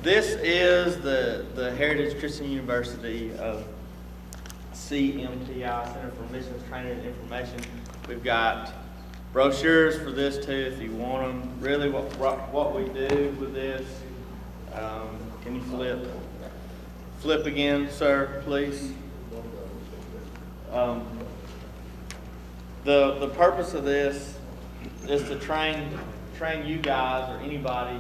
This is the Heritage Christian University of CMTI, Center for Missions Training and Information. We've got brochures for this too if you want them. Really what we do with this, can you flip again, sir, please? The purpose of this is to train you guys or anybody,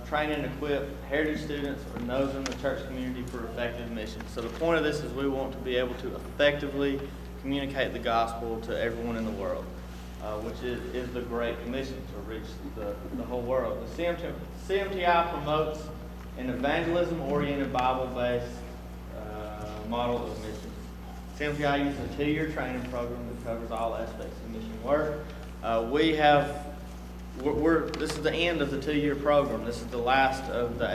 train and equip heritage students or those in the church community for effective missions. So the point of this is we want to be able to effectively communicate the gospel to everyone in the world, which is the Great Commission, to reach the whole world. The CMTI promotes an evangelism-oriented, Bible-based model of missions. CMTI uses a 2-year training program that covers all aspects of mission work. This is the end of the 2-year program. This is the last of the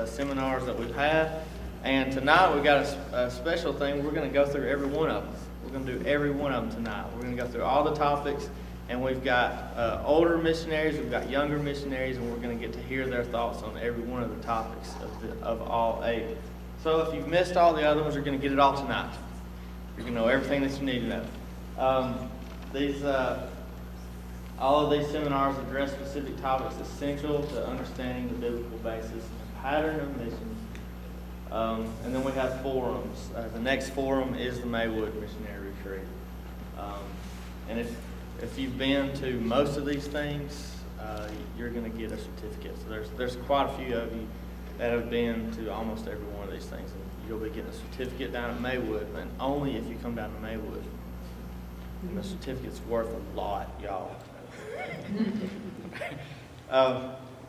8 seminars that we've had. And tonight we've got a special thing. We're going to go through every one of them. We're going to do every one of them tonight. We're going to go through all the topics. And we've got older missionaries, we've got younger missionaries, and we're going to get to hear their thoughts on every one of the topics of all 8. So if you've missed all the other ones, you're going to get it all tonight. You're going to know everything that you need to know. All of these seminars address specific topics essential to understanding the biblical basis and pattern of missions. And then we have forums. The next forum is the Maywood Missionary Retreat. And if you've been to most of these things, you're going to get a certificate. So there's quite a few of you that have been to almost every one of these things. And you'll be getting a certificate down at Maywood, and only if you come down to Maywood. And the certificate's worth a lot, y'all.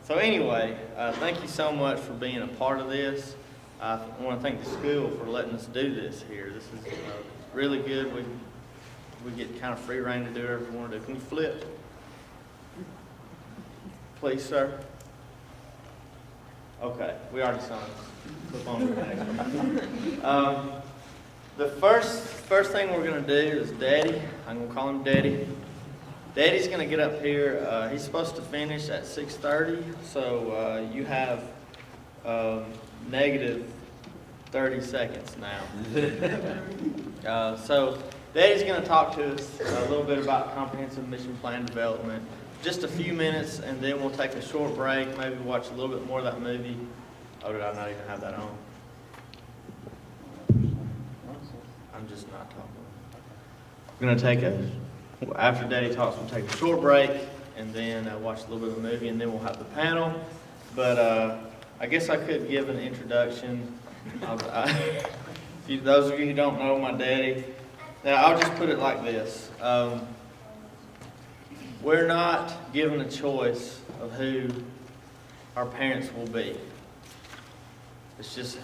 So anyway, thank you so much for being a part of this. I want to thank the school for letting us do this here. This is really good. We get kind of free reign to do whatever we want to do. Can you flip? Please, sir. Okay, we already saw it. Flip on to the next one. The first thing we're going to do is Daddy. I'm going to call him Daddy. Daddy's going to get up here. He's supposed to finish at 6:30, so you have negative 30 seconds now. So Daddy's going to talk to us a little bit about comprehensive mission plan development. Just a few minutes, and then we'll take a short break, maybe watch a little bit more of that movie. Oh, did I not even have that on? I'm just not talking. We're going to after Daddy talks, we'll take a short break, and then watch a little bit of the movie, and then we'll have the panel. But I guess I could give an introduction. Those of you who don't know my daddy, now I'll just put it like this. We're not given a choice of who our parents will be. It's just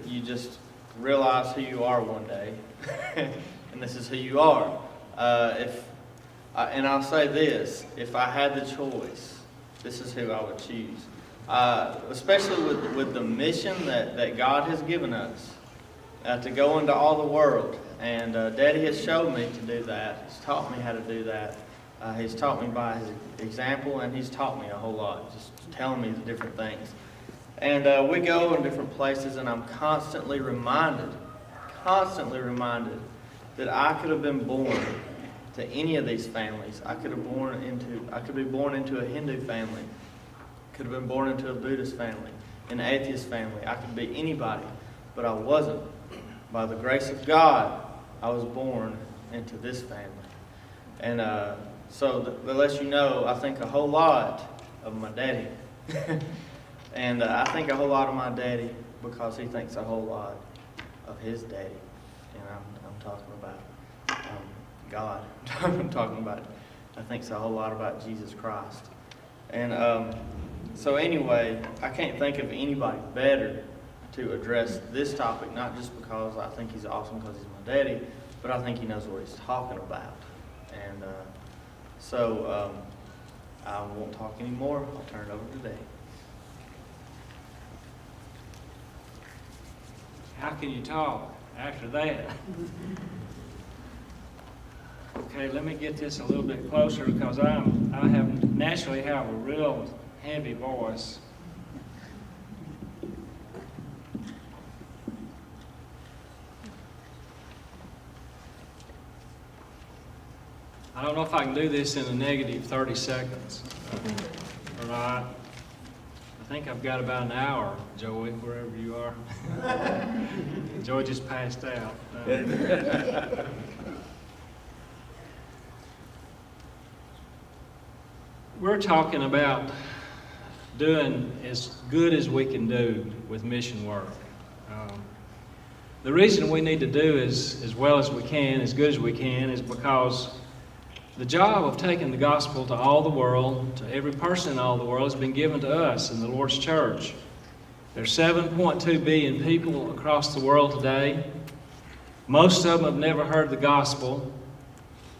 you just realize who you are one day, and this is who you are. And I'll say this, if I had the choice, this is who I would choose. Especially with the mission that God has given us, to go into all the world. And Daddy has showed me to do that. He's taught me how to do that. He's taught me by his example, and he's taught me a whole lot, just telling me the different things. And we go in different places, and I'm constantly reminded that I could have been born to any of these families. I could be born into a Hindu family. Could have been born into a Buddhist family, an atheist family. I could be anybody, but I wasn't. By the grace of God, I was born into this family. And so the less you know, I think a whole lot of my daddy. And I think a whole lot of my daddy because he thinks a whole lot of his daddy. And I'm talking about God. I'm talking about, I think a whole lot about Jesus Christ. And so anyway, I can't think of anybody better to address this topic, not just because I think he's awesome because he's my daddy, but I think he knows what he's talking about. And so I won't talk anymore. I'll turn it over to Daddy. How can you talk after that? Okay, let me get this a little bit closer because I naturally have a real heavy voice. I don't know if I can do this in a negative 30 seconds or not. I think I've got about an hour, Joey, wherever you are. Joey just passed out. We're talking about doing as good as we can do with mission work. The reason we need to do as well as we can, as good as we can, is because the job of taking the gospel to all the world, to every person in all the world, has been given to us in the Lord's church. There's 7.2 billion people across the world today. Most of them have never heard the gospel.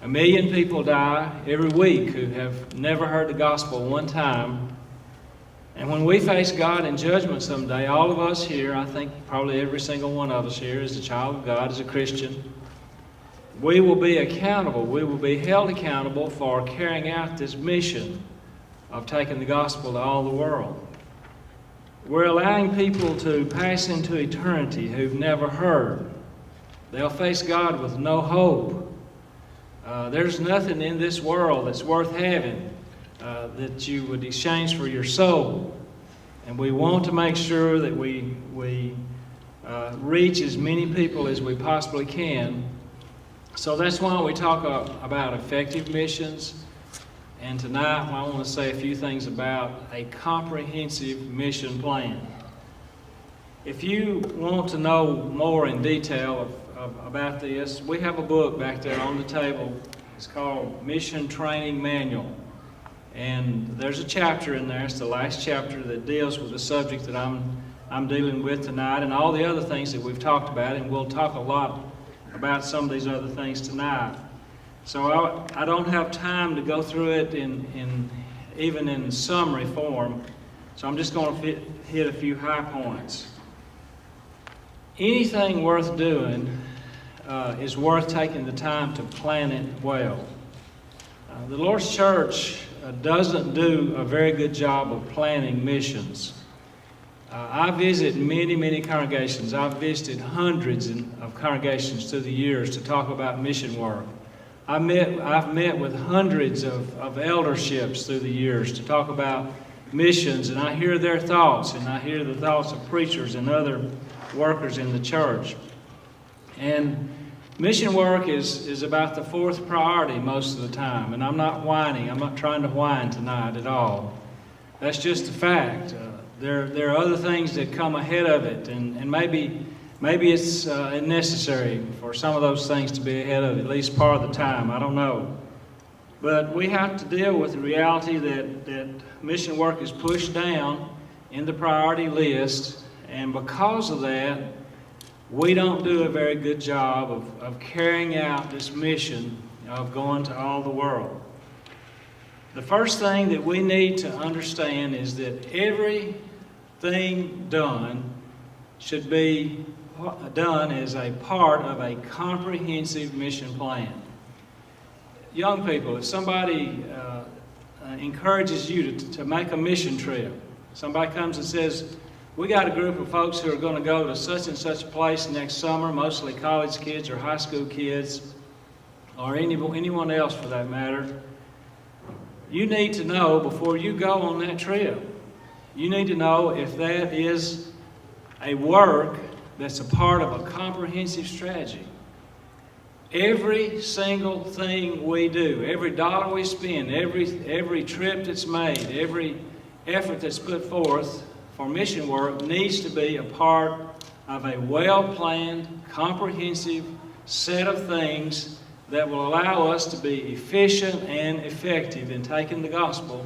1 million people die every week who have never heard the gospel one time. And when we face God in judgment someday, all of us here, I think probably every single one of us here is a child of God, is a Christian, we will be accountable, we will be held accountable for carrying out this mission of taking the gospel to all the world. We're allowing people to pass into eternity who've never heard. They'll face God with no hope. There's nothing in this world that's worth having that you would exchange for your soul. And we want to make sure that we reach as many people as we possibly can. So that's why we talk about effective missions. And tonight I want to say a few things about a comprehensive mission plan. If you want to know more in detail about this, we have a book back there on the table. It's called Mission Training Manual. And there's a chapter in there, it's the last chapter, that deals with the subject that I'm dealing with tonight and all the other things that we've talked about, and we'll talk a lot about some of these other things tonight. So I don't have time to go through it even in summary form, so I'm just going to hit a few high points. Anything worth doing is worth taking the time to plan it well. The Lord's church doesn't do a very good job of planning missions. I visit many congregations. I've visited hundreds of congregations through the years to talk about mission work. I've met with hundreds of elderships through the years to talk about missions, and I hear their thoughts, and I hear the thoughts of preachers and other workers in the church. And mission work is about the fourth priority most of the time, and I'm not whining. I'm not trying to whine tonight at all. That's just a fact. There are other things that come ahead of it, and maybe it's necessary for some of those things to be ahead of it, at least part of the time. I don't know. But we have to deal with the reality that mission work is pushed down in the priority list, and because of that, we don't do a very good job of carrying out this mission of going to all the world. The first thing that we need to understand is that everything done should be done as a part of a comprehensive mission plan. Young people, if somebody encourages you to make a mission trip, somebody comes and says, we got a group of folks who are going to go to such and such a place next summer, mostly college kids or high school kids, or anyone else for that matter. You need to know before you go on that trip. You need to know if that is a work that's a part of a comprehensive strategy. Every single thing we do, every dollar we spend, every trip that's made, every effort that's put forth for mission work needs to be a part of a well-planned, comprehensive set of things that will allow us to be efficient and effective in taking the gospel.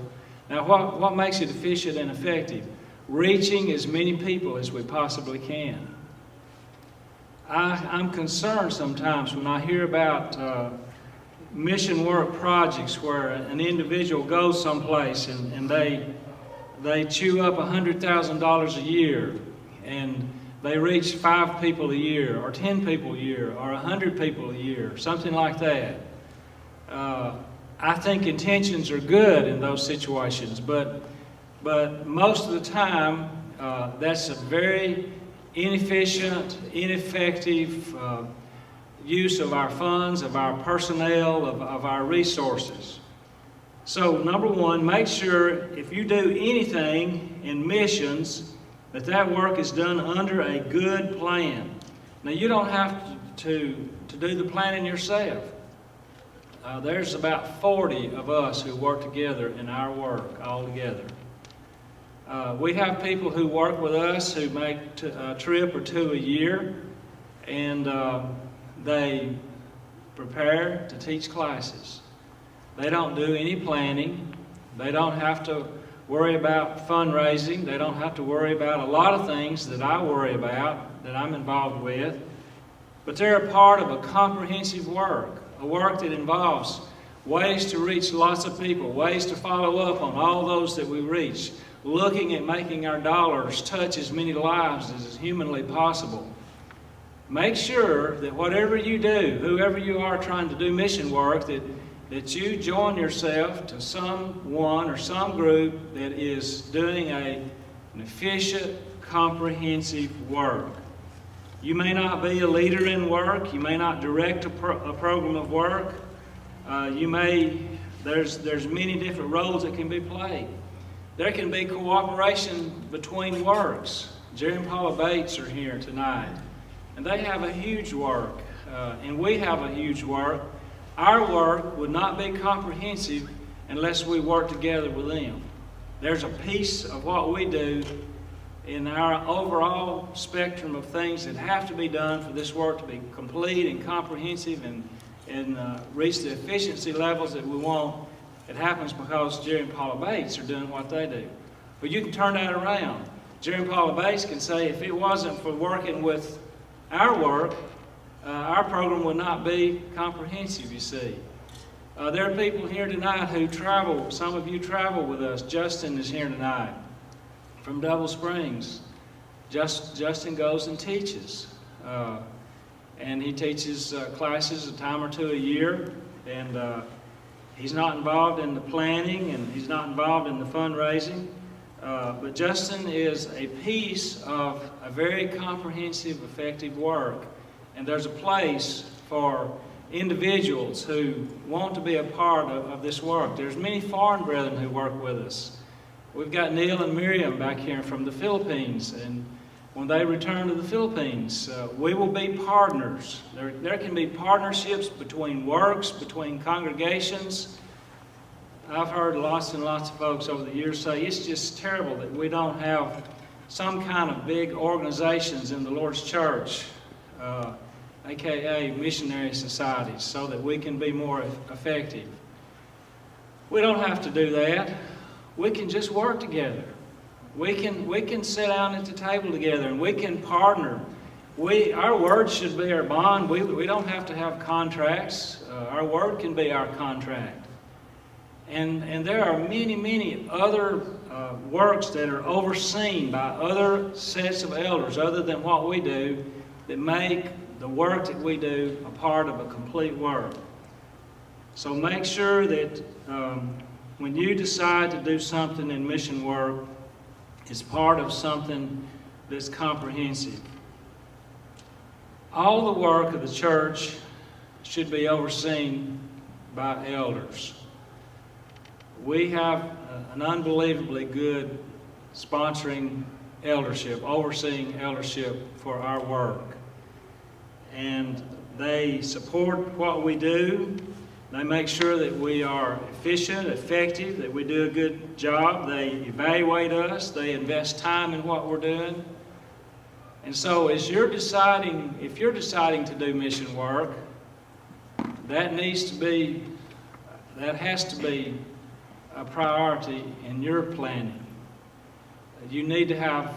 Now, what makes it efficient and effective? Reaching as many people as we possibly can. I'm concerned sometimes when I hear about mission work projects where an individual goes someplace and they chew up $100,000 a year and they reach 5 people a year or 10 people a year or 100 people a year, something like that. I think intentions are good in those situations, but most of the time that's a very inefficient, ineffective use of our funds, of our personnel, of our resources. So, number one, make sure if you do anything in missions, that work is done under a good plan. Now, you don't have to do the planning yourself. There's about 40 of us who work together in our work all together. We have people who work with us who make a trip or two a year, and they prepare to teach classes. They don't do any planning. They don't have to worry about fundraising. They don't have to worry about a lot of things that I worry about, that I'm involved with. But they're a part of a comprehensive work, a work that involves ways to reach lots of people, ways to follow up on all those that we reach, looking at making our dollars touch as many lives as is humanly possible. Make sure that whatever you do, whoever you are trying to do mission work, that you join yourself to someone or some group that is doing an efficient, comprehensive work. You may not be a leader in work. You may not direct a program of work. There's many different roles that can be played. There can be cooperation between works. Jerry and Paula Bates are here tonight, and they have a huge work, and we have a huge work. Our work would not be comprehensive unless we work together with them. There's a piece of what we do in our overall spectrum of things that have to be done for this work to be complete and comprehensive and reach the efficiency levels that we want. It happens because Jerry and Paula Bates are doing what they do. But you can turn that around. Jerry and Paula Bates can say, if it wasn't for working with our work, our program would not be comprehensive, you see. There are people here tonight who travel. Some of you travel with us. Justin is here tonight from Double Springs. Justin goes and teaches. And he teaches classes a time or two a year. And he's not involved in the planning, and he's not involved in the fundraising. But Justin is a piece of a very comprehensive, effective work. And there's a place for individuals who want to be a part of this work. There's many foreign brethren who work with us. We've got Neil and Miriam back here from the Philippines, and when they return to the Philippines, we will be partners. There can be partnerships between works, between congregations. I've heard lots and lots of folks over the years say it's just terrible that we don't have some kind of big organizations in the Lord's church, aka missionary societies, so that we can be more effective. We don't have to do that. We can just work together. We can sit down at the table together and we can partner. Our word should be our bond. We don't have to have contracts. Our word can be our contract. And there are many, many other works that are overseen by other sets of elders other than what we do that make the work that we do a part of a complete work. So make sure that when you decide to do something in mission work, it's part of something that's comprehensive. All the work of the church should be overseen by elders. We have an unbelievably good sponsoring eldership, overseeing eldership for our work. And they support what we do. They make sure that we are efficient, effective, that we do a good job. They evaluate us. They invest time in what we're doing. And so if you're deciding to do mission work, that has to be a priority in your planning. You need to have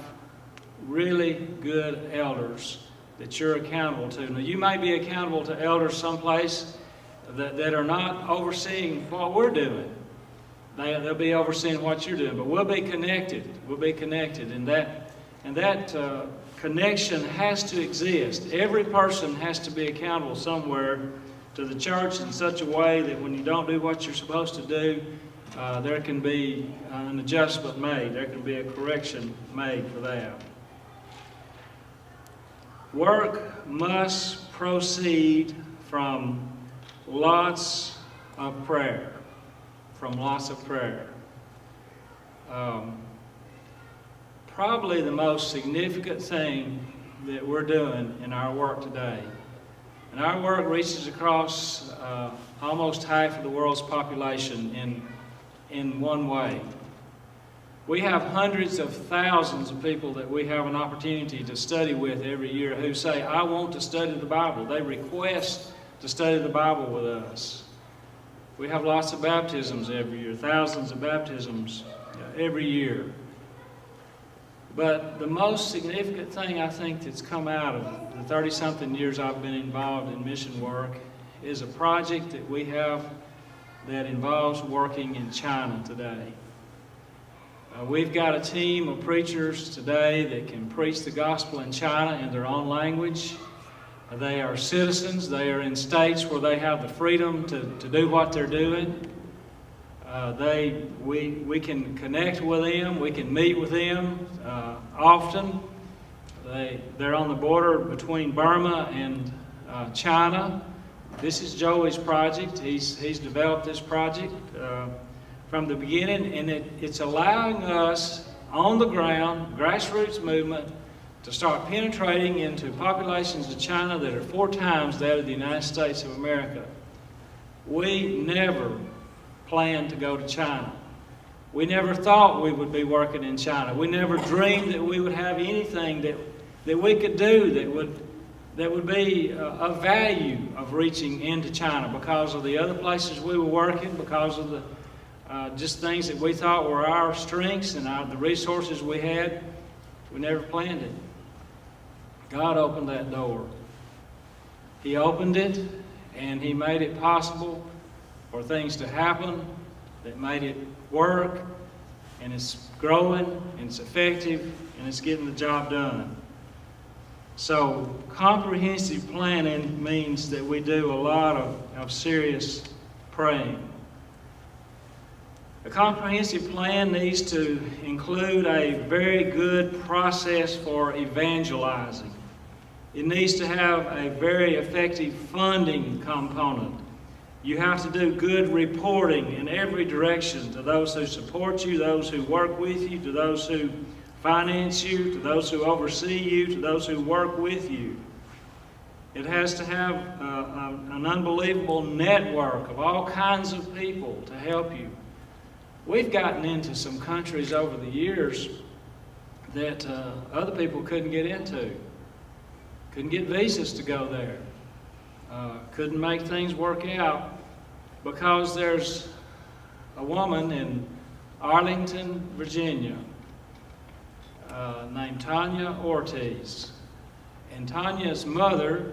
really good elders that you're accountable to. Now, you may be accountable to elders someplace that are not overseeing what we're doing. They'll be overseeing what you're doing, but we'll be connected. We'll be connected, and that connection has to exist. Every person has to be accountable somewhere to the church in such a way that when you don't do what you're supposed to do, there can be an adjustment made. There can be a correction made for that. Work must proceed from lots of prayer. From lots of prayer. Probably the most significant thing that we're doing in our work today, and our work reaches across almost half of the world's population in one way. We have hundreds of thousands of people that we have an opportunity to study with every year who say, I want to study the Bible. They request to study the Bible with us. We have lots of baptisms every year, thousands of baptisms every year. But the most significant thing I think that's come out of the 30-something years I've been involved in mission work is a project that we have that involves working in China today. We've got a team of preachers today that can preach the gospel in China in their own language. They are citizens. They are in states where they have the freedom to do what they're doing. We can connect with them. We can meet with them often. They're on the border between Burma and China. This is Joey's project. He's developed this project from the beginning, and it's allowing us on the ground, grassroots movement, to start penetrating into populations of China that are 4 times that of the United States of America. We never planned to go to China. We never thought we would be working in China. We never dreamed that we would have anything that we could do that would be of value of reaching into China because of the other places we were working, because of the just things that we thought were our strengths and the resources we had. We never planned it. God opened that door. He opened it, and He made it possible for things to happen that made it work, and it's growing, and it's effective, and it's getting the job done. So comprehensive planning means that we do a lot of serious praying. A comprehensive plan needs to include a very good process for evangelizing. It needs to have a very effective funding component. You have to do good reporting in every direction to those who support you, those who work with you, to those who finance you, to those who oversee you, to those who work with you. It has to have an unbelievable network of all kinds of people to help you. We've gotten into some countries over the years that other people couldn't get into. Couldn't get visas to go there. Couldn't make things work out because there's a woman in Arlington, Virginia, named Tanya Ortiz. And Tanya's mother,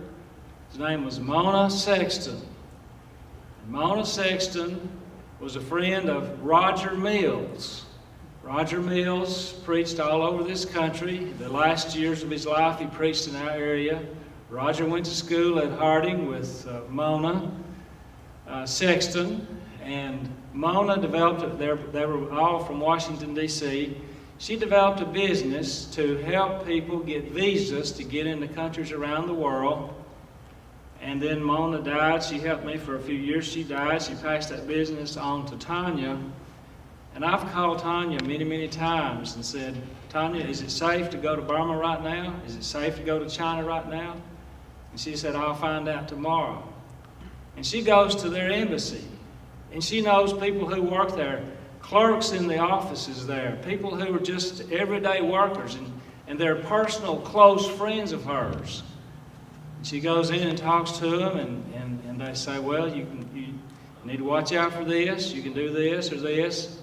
his name was Mona Sexton. And Mona Sexton was a friend of Roger Mills. Roger Mills preached all over this country. The last years of his life, he preached in our area. Roger went to school at Harding with Mona Sexton, and Mona developed, they were all from Washington, D.C. She developed a business to help people get visas to get into countries around the world. And then Mona died. She helped me for a few years. She died. She passed that business on to Tanya. And I've called Tanya many, many times and said, Tanya, is it safe to go to Burma right now? Is it safe to go to China right now? And she said, I'll find out tomorrow. And she goes to their embassy. And she knows people who work there, clerks in the offices there, people who are just everyday workers, and they're personal, close friends of hers. And she goes in and talks to them, and they say, well, you need to watch out for this. You can do this or this.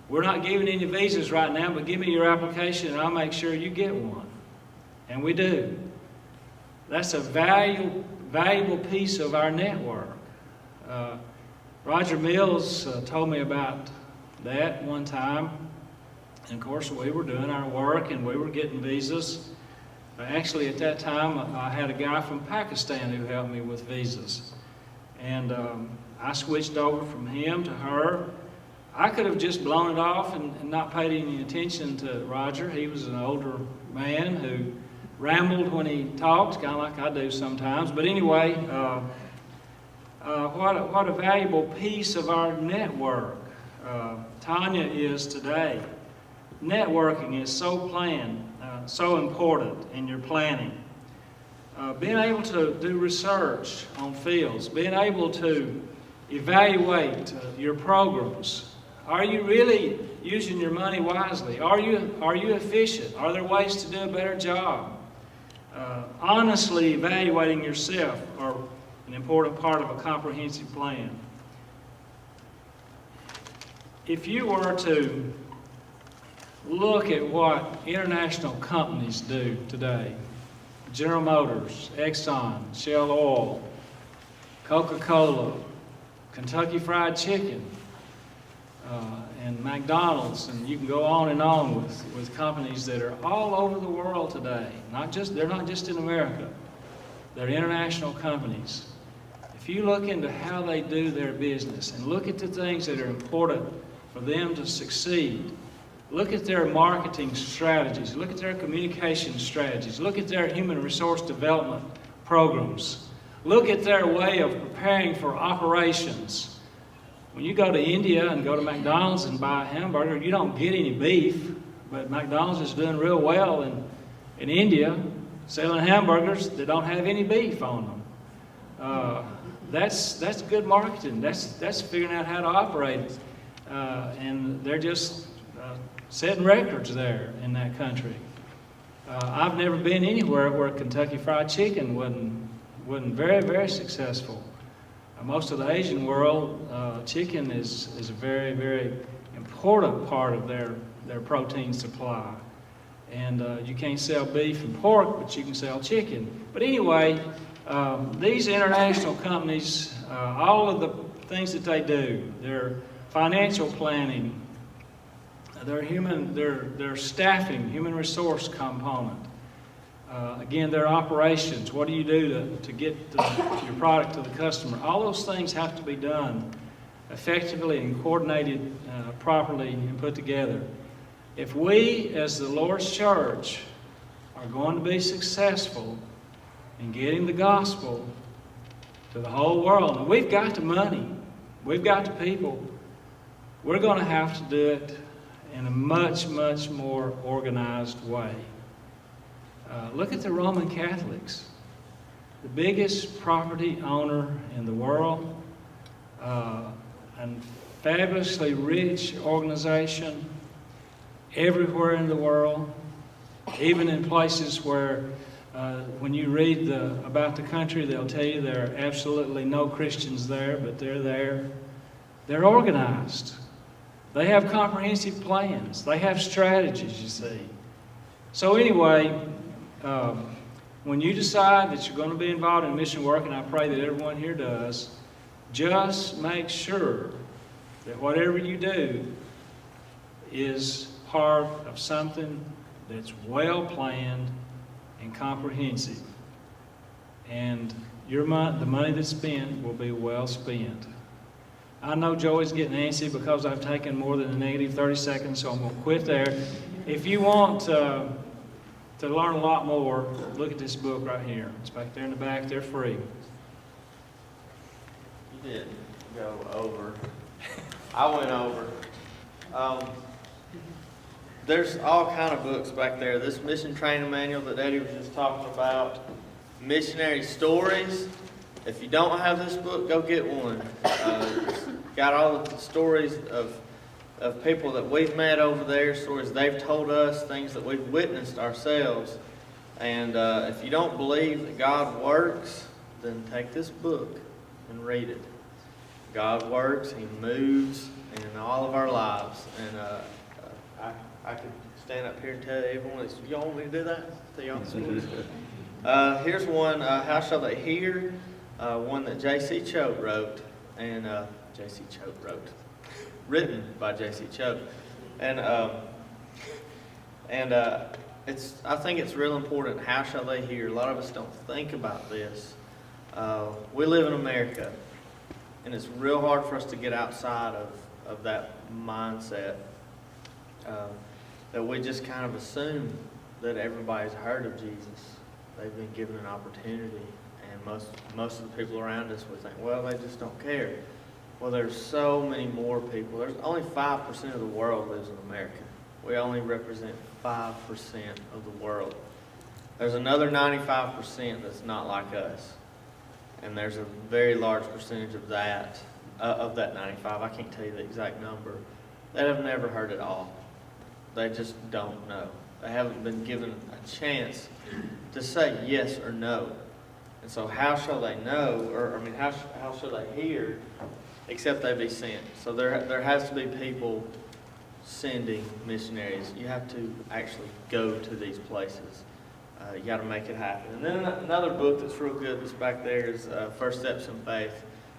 We're not giving any visas right now, but give me your application and I'll make sure you get one. And we do. That's a valuable piece of our network. Roger Mills told me about that one time. And of course, we were doing our work and we were getting visas. Actually, at that time, I had a guy from Pakistan who helped me with visas. And I switched over from him to her. I could have just blown it off and not paid any attention to Roger. He was an older man who rambled when he talks, kind of like I do sometimes. But anyway, what a valuable piece of our network Tanya is today. Networking is so important in your planning. Being able to do research on fields, being able to evaluate your programs. Are you really using your money wisely? Are you efficient? Are there ways to do a better job? Honestly evaluating yourself are an important part of a comprehensive plan. If you were to look at what international companies do today, General Motors, Exxon, Shell Oil, Coca-Cola, Kentucky Fried Chicken, and McDonald's, and you can go on and on with companies that are all over the world today. They're not just in America. They're international companies. If you look into how they do their business and look at the things that are important for them to succeed, look at their marketing strategies, look at their communication strategies, look at their human resource development programs, look at their way of preparing for operations. When you go to India and go to McDonald's and buy a hamburger, you don't get any beef, but McDonald's is doing real well in India, selling hamburgers that don't have any beef on them. That's good marketing. That's figuring out how to operate, and they're just setting records there in that country. I've never been anywhere where Kentucky Fried Chicken wasn't very, very successful. Most of the Asian world, chicken is a very, very important part of their protein supply. And you can't sell beef and pork, but you can sell chicken. But anyway, these international companies, all of the things that they do, their financial planning, their staffing, human resource component, again, their operations, what do you do to get your product to the customer? All those things have to be done effectively and coordinated properly and put together. If we, as the Lord's church, are going to be successful in getting the gospel to the whole world, and we've got the money, we've got the people, we're going to have to do it in a much, much more organized way. Look at the Roman Catholics, the biggest property owner in the world, and fabulously rich organization everywhere in the world, even in places where when you read about the country, they'll tell you there are absolutely no Christians there, but they're there. They're organized. They have comprehensive plans. They have strategies, you see. So anyway, when you decide that you're going to be involved in mission work, and I pray that everyone here does, just make sure that whatever you do is part of something that's well planned and comprehensive. And the money that's spent will be well spent. I know Joey's getting antsy because I've taken more than a negative 30 seconds, so I'm going to quit there. If you want to learn a lot more, look at this book right here. It's back there in the back. They're free. You did go over. I went over. There's all kind of books back there. This mission training manual that Eddie was just talking about. Missionary stories. If you don't have this book, go get one. It's got all the stories of people that we've met over there, stories they've told us, things that we've witnessed ourselves. And if you don't believe that God works, then take this book and read it. God works, He moves in all of our lives. And I could stand up here and tell everyone, y'all want me to do that? Tell y'all? Here's one, How Shall They Hear? One that J.C. Choate wrote. And J.C. Choate wrote. Written by J.C. Choate. And I think it's real important. How shall they hear? A lot of us don't think about this. We live in America, and it's real hard for us to get outside of that mindset that we just kind of assume that everybody's heard of Jesus. They've been given an opportunity, and most of the people around us would think, well, they just don't care. Well, there's so many more people. There's only 5% of the world lives in America. We only represent 5% of the world. There's another 95% that's not like us. And there's a very large percentage of that 95, I can't tell you the exact number, that have never heard it all. They just don't know. They haven't been given a chance to say yes or no. And so how shall they know, how shall they hear, except they be sent? So there has to be people sending missionaries. You have to actually go to these places. You got to make it happen. And then another book that's real good that's back there is First Steps in Faith.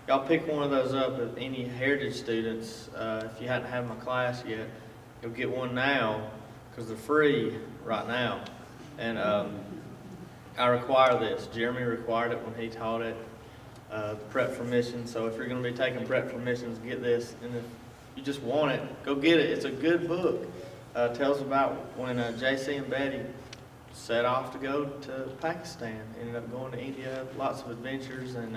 Y'all pick one of those up. If any Heritage students, if you hadn't had my class yet, you'll get one now because they're free right now. And I require this. Jeremy required it when he taught it, Prep for Missions. So if you're going to be taking Prep for Missions, get this. And if you just want it, go get it. It's a good book. Tells about when JC and Betty set off to go to Pakistan, ended up going to India, lots of adventures, and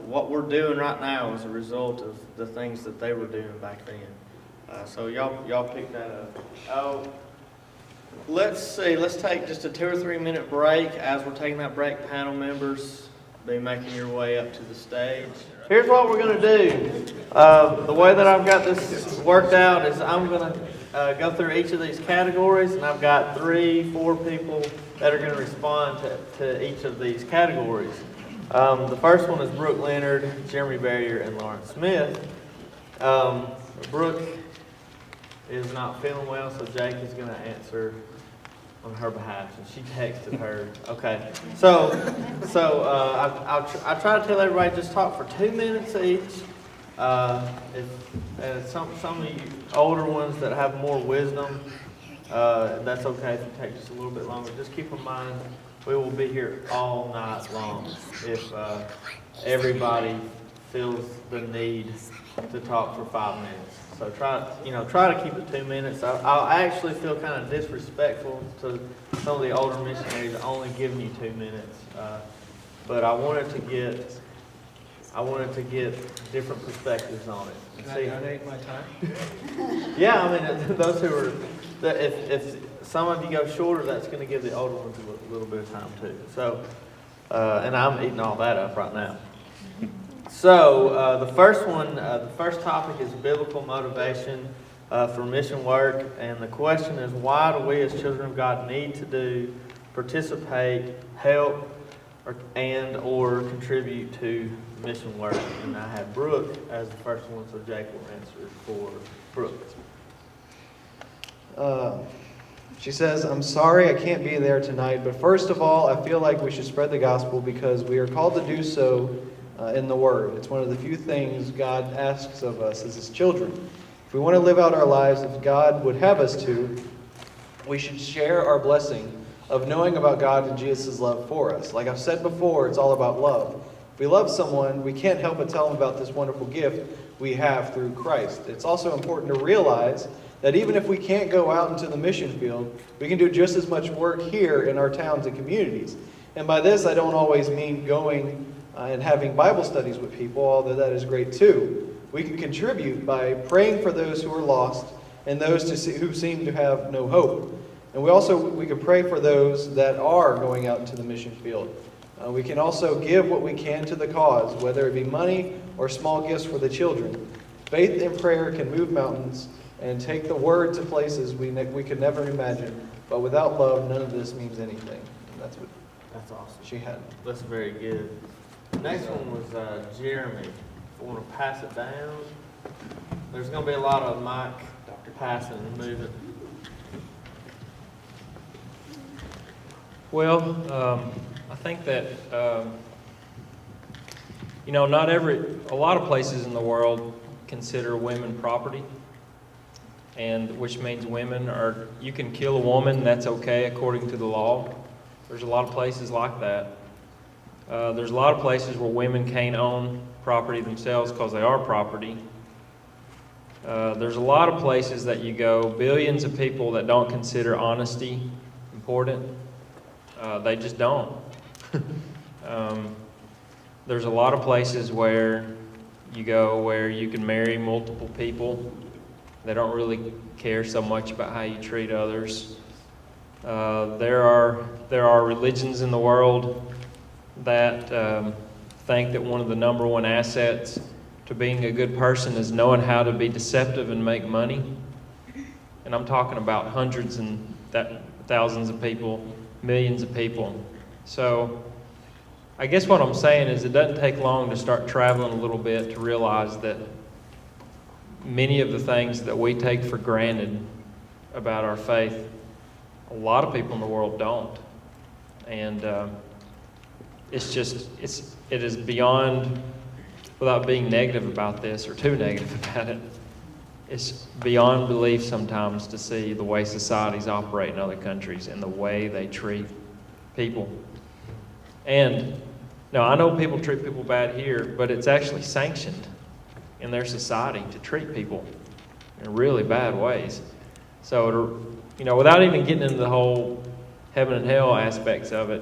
what we're doing right now is a result of the things that they were doing back then. So y'all pick that up. Let's see, let's take just a 2 or 3 minute break. As we're taking that break, panel members, be making your way up to the stage. Here's what we're going to do. The way that I've got this worked out is I'm going to go through each of these categories, and I've got 3-4 people that are going to respond to each of these categories. The first one is Brooke Leonard, Jeremy Barrier, and Lauren Smith. Brooke is not feeling well, so Jake is going to answer on her behalf, and she texted her. Okay, so I try to tell everybody just talk for 2 minutes each. If some of you older ones that have more wisdom, that's okay if you take just a little bit longer. Just keep in mind, we will be here all night long if everybody feels the need to talk for 5 minutes. So try to keep it 2 minutes. I actually feel kind of disrespectful to some of the older missionaries only giving you 2 minutes, but I wanted to get different perspectives on it. Can I donate my time? Yeah, I mean, those who are, if some of you go shorter, that's going to give the older ones a little bit of time too. So, and I'm eating all that up right now. So the first topic is biblical motivation for mission work, and the question is, why do we as children of God need to participate, help, or contribute to mission work? And I have Brooke as the first one, so Jake will answer for Brooke. She says, I'm sorry I can't be there tonight, but first of all, I feel like we should spread the gospel because we are called to do so in the Word. It's one of the few things God asks of us as His children. If we want to live out our lives as God would have us to, we should share our blessing of knowing about God and Jesus' love for us. Like I've said before, it's all about love. If we love someone, we can't help but tell them about this wonderful gift we have through Christ. It's also important to realize that even if we can't go out into the mission field, we can do just as much work here in our towns and communities. And by this, I don't always mean going and having Bible studies with people, although that is great too. We can contribute by praying for those who are lost and those who seem to have no hope. And we can pray for those that are going out into the mission field. We can also give what we can to the cause, whether it be money or small gifts for the children. Faith and prayer can move mountains and take the word to places we could never imagine. But without love, none of this means anything. And that's awesome. She had. That's very good. The next one was Jeremy. If you want to pass it down, there's going to be a lot of mic passing and moving. Well, I think that, a lot of places in the world consider women property, and which means you can kill a woman, that's okay according to the law. There's a lot of places like that. There's a lot of places where women can't own property themselves because they are property. There's a lot of places that you go, billions of people that don't consider honesty important. They just don't. There's a lot of places where you go where you can marry multiple people. They don't really care so much about how you treat others. There are religions in the world that think that one of the number one assets to being a good person is knowing how to be deceptive and make money. And I'm talking about hundreds and thousands of people, millions of people. So I guess what I'm saying is it doesn't take long to start traveling a little bit to realize that many of the things that we take for granted about our faith, a lot of people in the world don't. And it is beyond, without being negative about this or too negative about it, it's beyond belief sometimes to see the way societies operate in other countries and the way they treat people. And now I know people treat people bad here, but it's actually sanctioned in their society to treat people in really bad ways. So, without even getting into the whole heaven and hell aspects of it,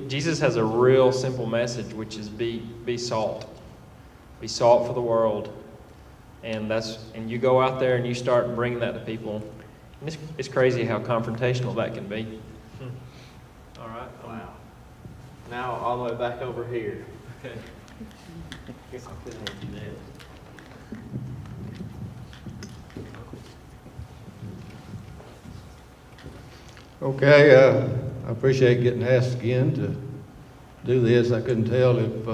Jesus has a real simple message, which is be salt. Be salt for the world. And you go out there and you start bringing that to people. And it's crazy how confrontational that can be. All right. Wow. Now all the way back over here. Okay. Guess I couldn't do that. Okay, I appreciate getting asked again to do this. I couldn't tell if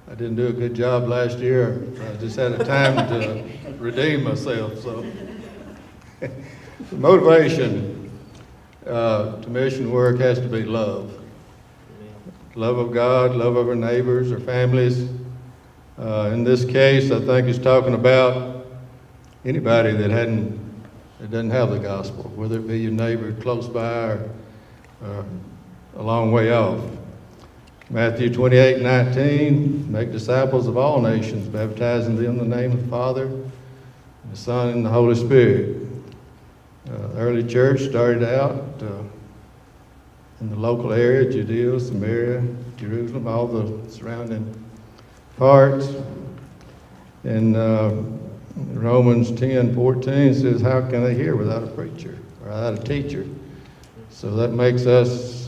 I didn't do a good job last year. I just had a time to redeem myself. So, the motivation to mission work has to be love. Love of God, love of our neighbors, our families. In this case, I think he's talking about anybody that doesn't have the gospel, whether it be your neighbor close by or a long way off. Matthew 28:19, make disciples of all nations, baptizing them in the name of the Father, and the Son, and the Holy Spirit. The early church started out in the local area, Judea, Samaria, Jerusalem, all the surrounding parts. And Romans 10:14 says, how can they hear without a preacher or without a teacher? So that makes us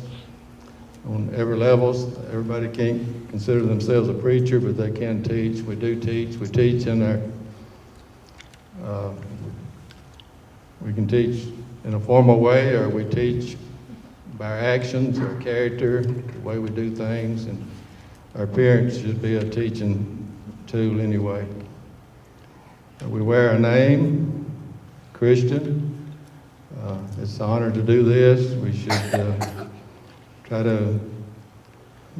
on every levels. Everybody can't consider themselves a preacher, but they can teach. We do teach. We teach in we can teach in a formal way, or we teach by our actions, our character, the way we do things, and our appearance should be a teaching tool anyway. We wear a name, Christian. It's an honor to do this. We should try to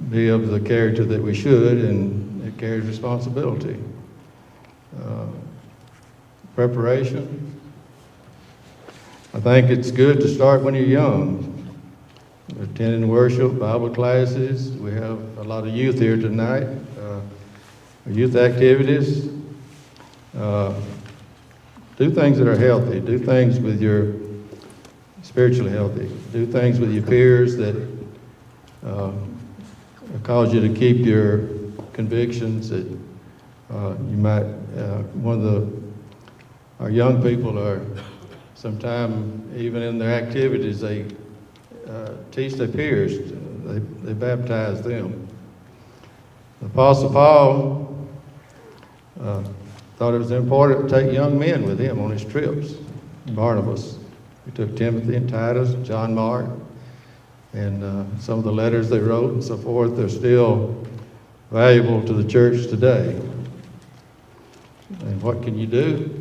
be of the character that we should, and it carries responsibility. Preparation. I think it's good to start when you're young. Attending worship, Bible classes. We have a lot of youth here tonight. Youth activities. Do things that are healthy. Do things with your spiritually healthy. Do things with your peers that cause you to keep your convictions. That you might. Our young people are sometimes even in their activities they teach their peers. They baptize them. The Apostle Paul thought it was important to take young men with him on his trips. Barnabas. He took Timothy and Titus, John Mark, and some of the letters they wrote and so forth. They're still valuable to the church today. And what can you do?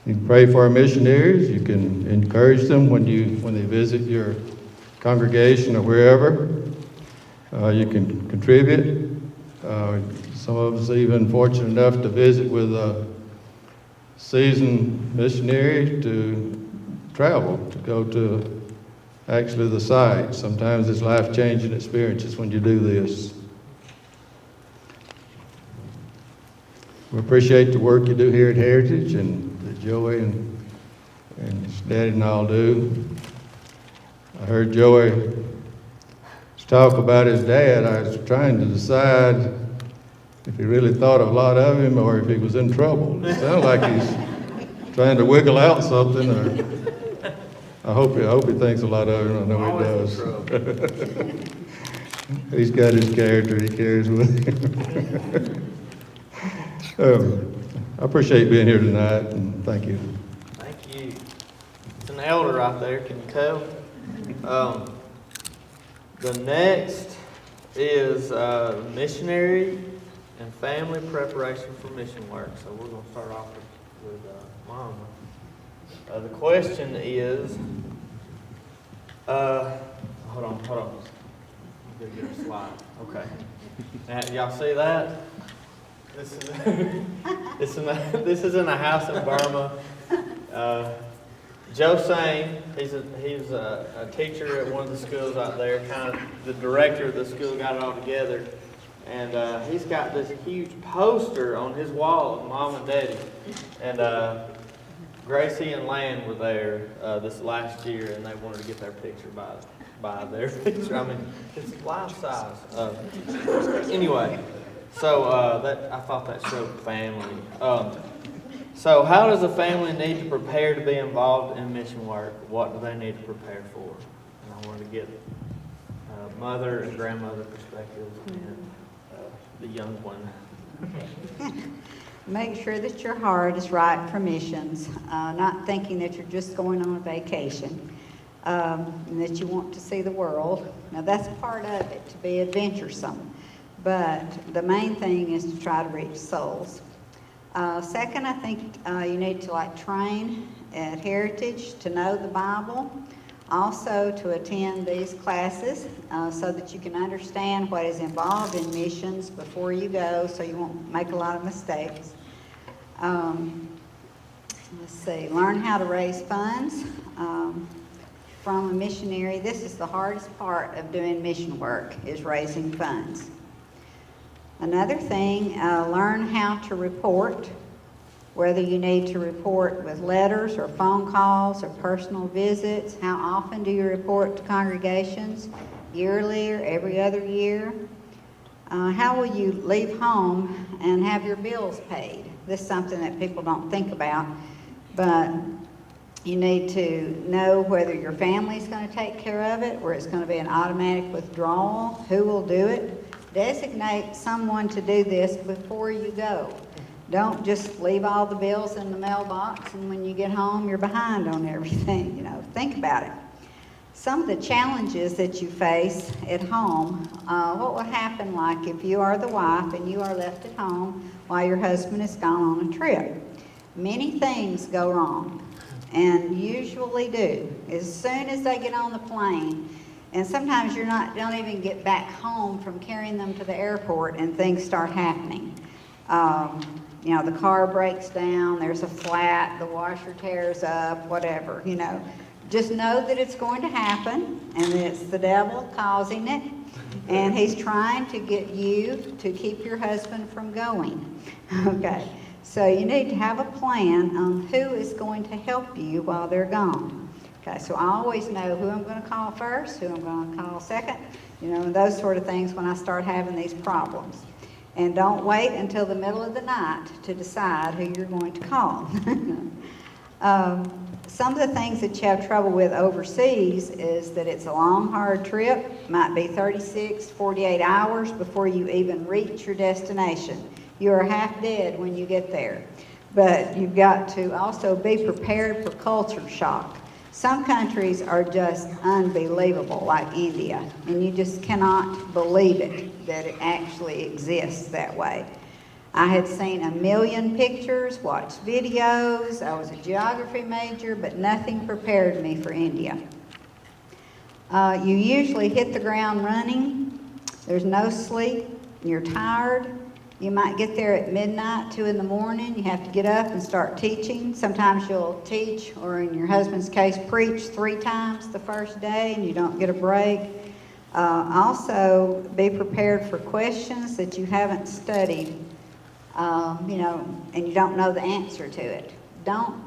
You can pray for our missionaries. You can encourage them when they visit your congregation or wherever. You can contribute. Some of us even fortunate enough to visit with a seasoned missionary to travel, to go to actually the site. Sometimes it's life-changing experiences when you do this. We appreciate the work you do here at Heritage and the joy and and his daddy and all do. I heard Joey talk about his dad. I was trying to decide if he really thought a lot of him or if he was in trouble. It sounded like he's trying to wiggle out something, or I hope he thinks a lot of him. I know he does. He's got his character he carries with him. I appreciate being here tonight, and thank you. Thank you. It's an elder right there, can you tell? The next is missionary and family preparation for mission work. So we're going to start off with Mama. The question is, hold on. I'm going to get a slide. Okay. Now, y'all see that? This is in a house in Burma. Joe Sane, he's a teacher at one of the schools out there, kind of the director of the school, got it all together. And he's got this huge poster on his wall of Mom and Daddy. And Gracie and Lan were there this last year, and they wanted to get their picture by their picture. I mean, it's life size. Anyway, so I thought that showed family. So how does a family need to prepare to be involved in mission work? What do they need to prepare for? And I wanted to get mother and grandmother perspectives and the young one. Make sure that your heart is right for missions, not thinking that you're just going on a vacation, and that you want to see the world. Now that's part of it, to be adventuresome, but the main thing is to try to reach souls. Second, I think you need to train at Heritage to know the Bible, also to attend these classes so that you can understand what is involved in missions before you go, so you won't make a lot of mistakes. Let's see, learn how to raise funds from a missionary. This is the hardest part of doing mission work, is raising funds. Another thing, learn how to report, whether you need to report with letters or phone calls or personal visits. How often do you report to congregations? Yearly or every other year? How will you leave home and have your bills paid? This is something that people don't think about, but you need to know whether your family's going to take care of it, or it's going to be an automatic withdrawal, who will do it. Designate someone to do this before you go. Don't just leave all the bills in the mailbox, and when you get home, you're behind on everything. Think about it. Some of the challenges that you face at home, what will happen like if you are the wife and you are left at home while your husband is gone on a trip? Many things go wrong, and usually do. As soon as they get on the plane, and sometimes don't even get back home from carrying them to the airport, and things start happening. The car breaks down, there's a flat, the washer tears up, whatever, Just know that it's going to happen, and that it's the devil causing it, and he's trying to get you to keep your husband from going. Okay, so you need to have a plan on who is going to help you while they're gone. Okay, so I always know who I'm going to call first, who I'm going to call second, and those sort of things when I start having these problems. And don't wait until the middle of the night to decide who you're going to call. Some of the things that you have trouble with overseas is that it's a long, hard trip. Might be 36, 48 hours before you even reach your destination. You are half dead when you get there. But you've got to also be prepared for culture shock. Some countries are just unbelievable, like India, and you just cannot believe it, that it actually exists that way. I had seen 1 million pictures, watched videos. I was a geography major, but nothing prepared me for India. You usually hit the ground running. There's no sleep. You're tired. You might get there at midnight, 2 in the morning. You have to get up and start teaching. Sometimes you'll teach, or in your husband's case, preach 3 times the first day, and you don't get a break. Also, be prepared for questions that you haven't studied, and you don't know the answer to it. Don't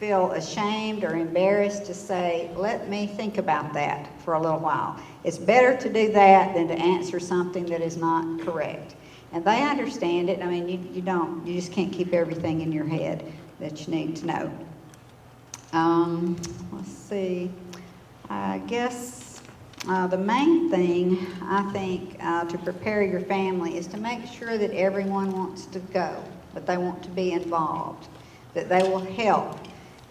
feel ashamed or embarrassed to say, let me think about that for a little while. It's better to do that than to answer something that is not correct. And they understand it. I mean, you just can't keep everything in your head that you need to know. Let's see. I guess the main thing, I think, to prepare your family is to make sure that everyone wants to go, that they want to be involved, that they will help.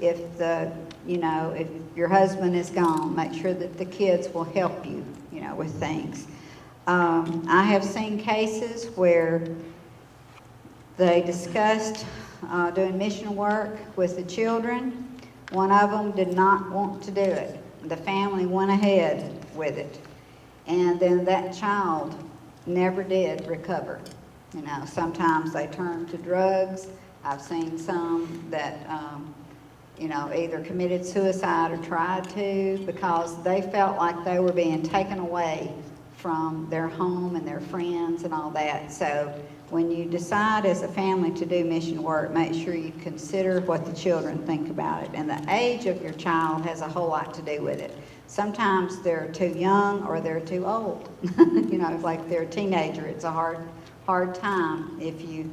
If if your husband is gone, make sure that the kids will help you, with things. I have seen cases where they discussed doing mission work with the children. One of them did not want to do it. The family went ahead with it. And then that child never did recover. Sometimes they turn to drugs. I've seen some that, either committed suicide or tried to because they felt like they were being taken away from their home and their friends and all that. So when you decide as a family to do mission work, make sure you consider what the children think about it. And the age of your child has a whole lot to do with it. Sometimes they're too young or they're too old. Like they're a teenager. It's a hard time if you,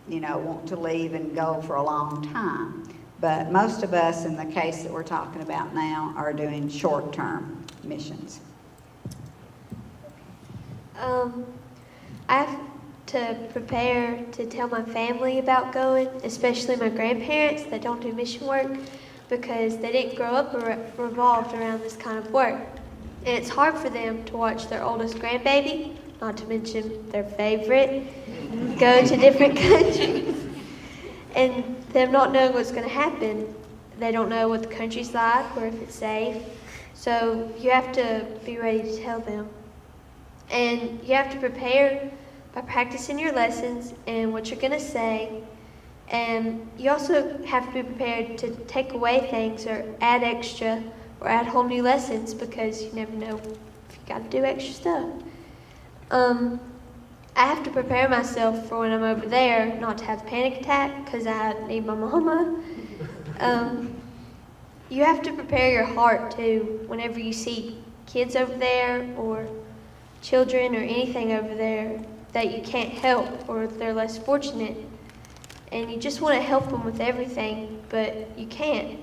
want to leave and go for a long time. But most of us, in the case that we're talking about now, are doing short-term missions. I have to prepare to tell my family about going, especially my grandparents that don't do mission work, because they didn't grow up revolved around this kind of work. And it's hard for them to watch their oldest grandbaby, not to mention their favorite, go to different countries. And them not knowing what's going to happen, they don't know what the country's like or if it's safe. So you have to be ready to tell them. And you have to prepare by practicing your lessons and what you're going to say. And you also have to be prepared to take away things or add extra or add whole new lessons because you never know if you got to do extra stuff. I have to prepare myself for when I'm over there not to have a panic attack because I need my mama. You have to prepare your heart too whenever you see kids over there or children or anything over there that you can't help or they're less fortunate. And you just want to help them with everything, but you can't.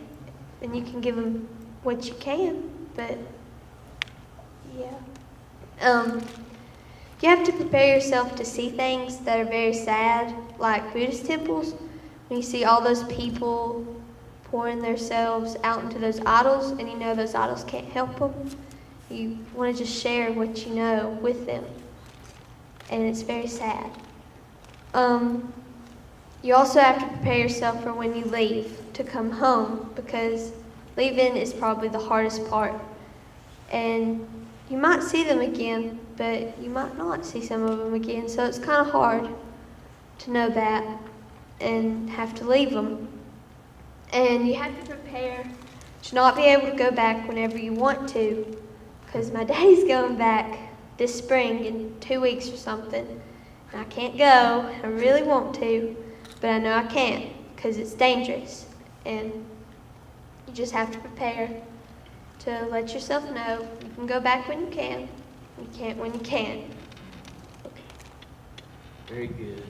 And you can give them what you can, but yeah. You have to prepare yourself to see things that are very sad, like Buddhist temples. When you see all those people pouring themselves out into those idols, and you know those idols can't help them, you want to just share what you know with them. And it's very sad. You also have to prepare yourself for when you leave to come home, because leaving is probably the hardest part. And you might see them again, but you might not see some of them again. So it's kind of hard to know that and have to leave them. And you have to prepare to not be able to go back whenever you want to, because my daddy's going back this spring in 2 weeks or something. And I can't go. I really want to, but I know I can't because it's dangerous. And you just have to prepare to let yourself know you can go back when you can. You can't when you can't. Very good.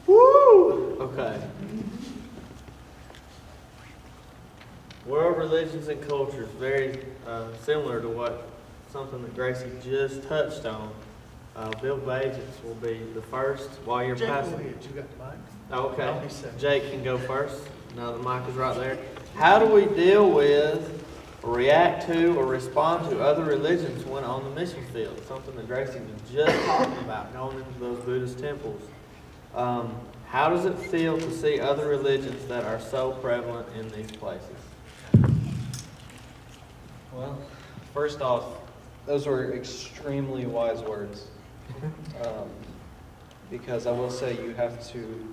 Woo! Okay. World religions and cultures, very similar to something that Gracie just touched on. Bill Bagents will be the first while you're passing. You got the mic? Oh, okay. I'll be second. Jake can go first. Now the mic is right there. How do we deal with, react to, or respond to other religions when on the mission field? Something that Gracie was just talking about, going into those Buddhist temples. How does it feel to see other religions that are so prevalent in these places? Well, first off, those were extremely wise words. Because I will say you have to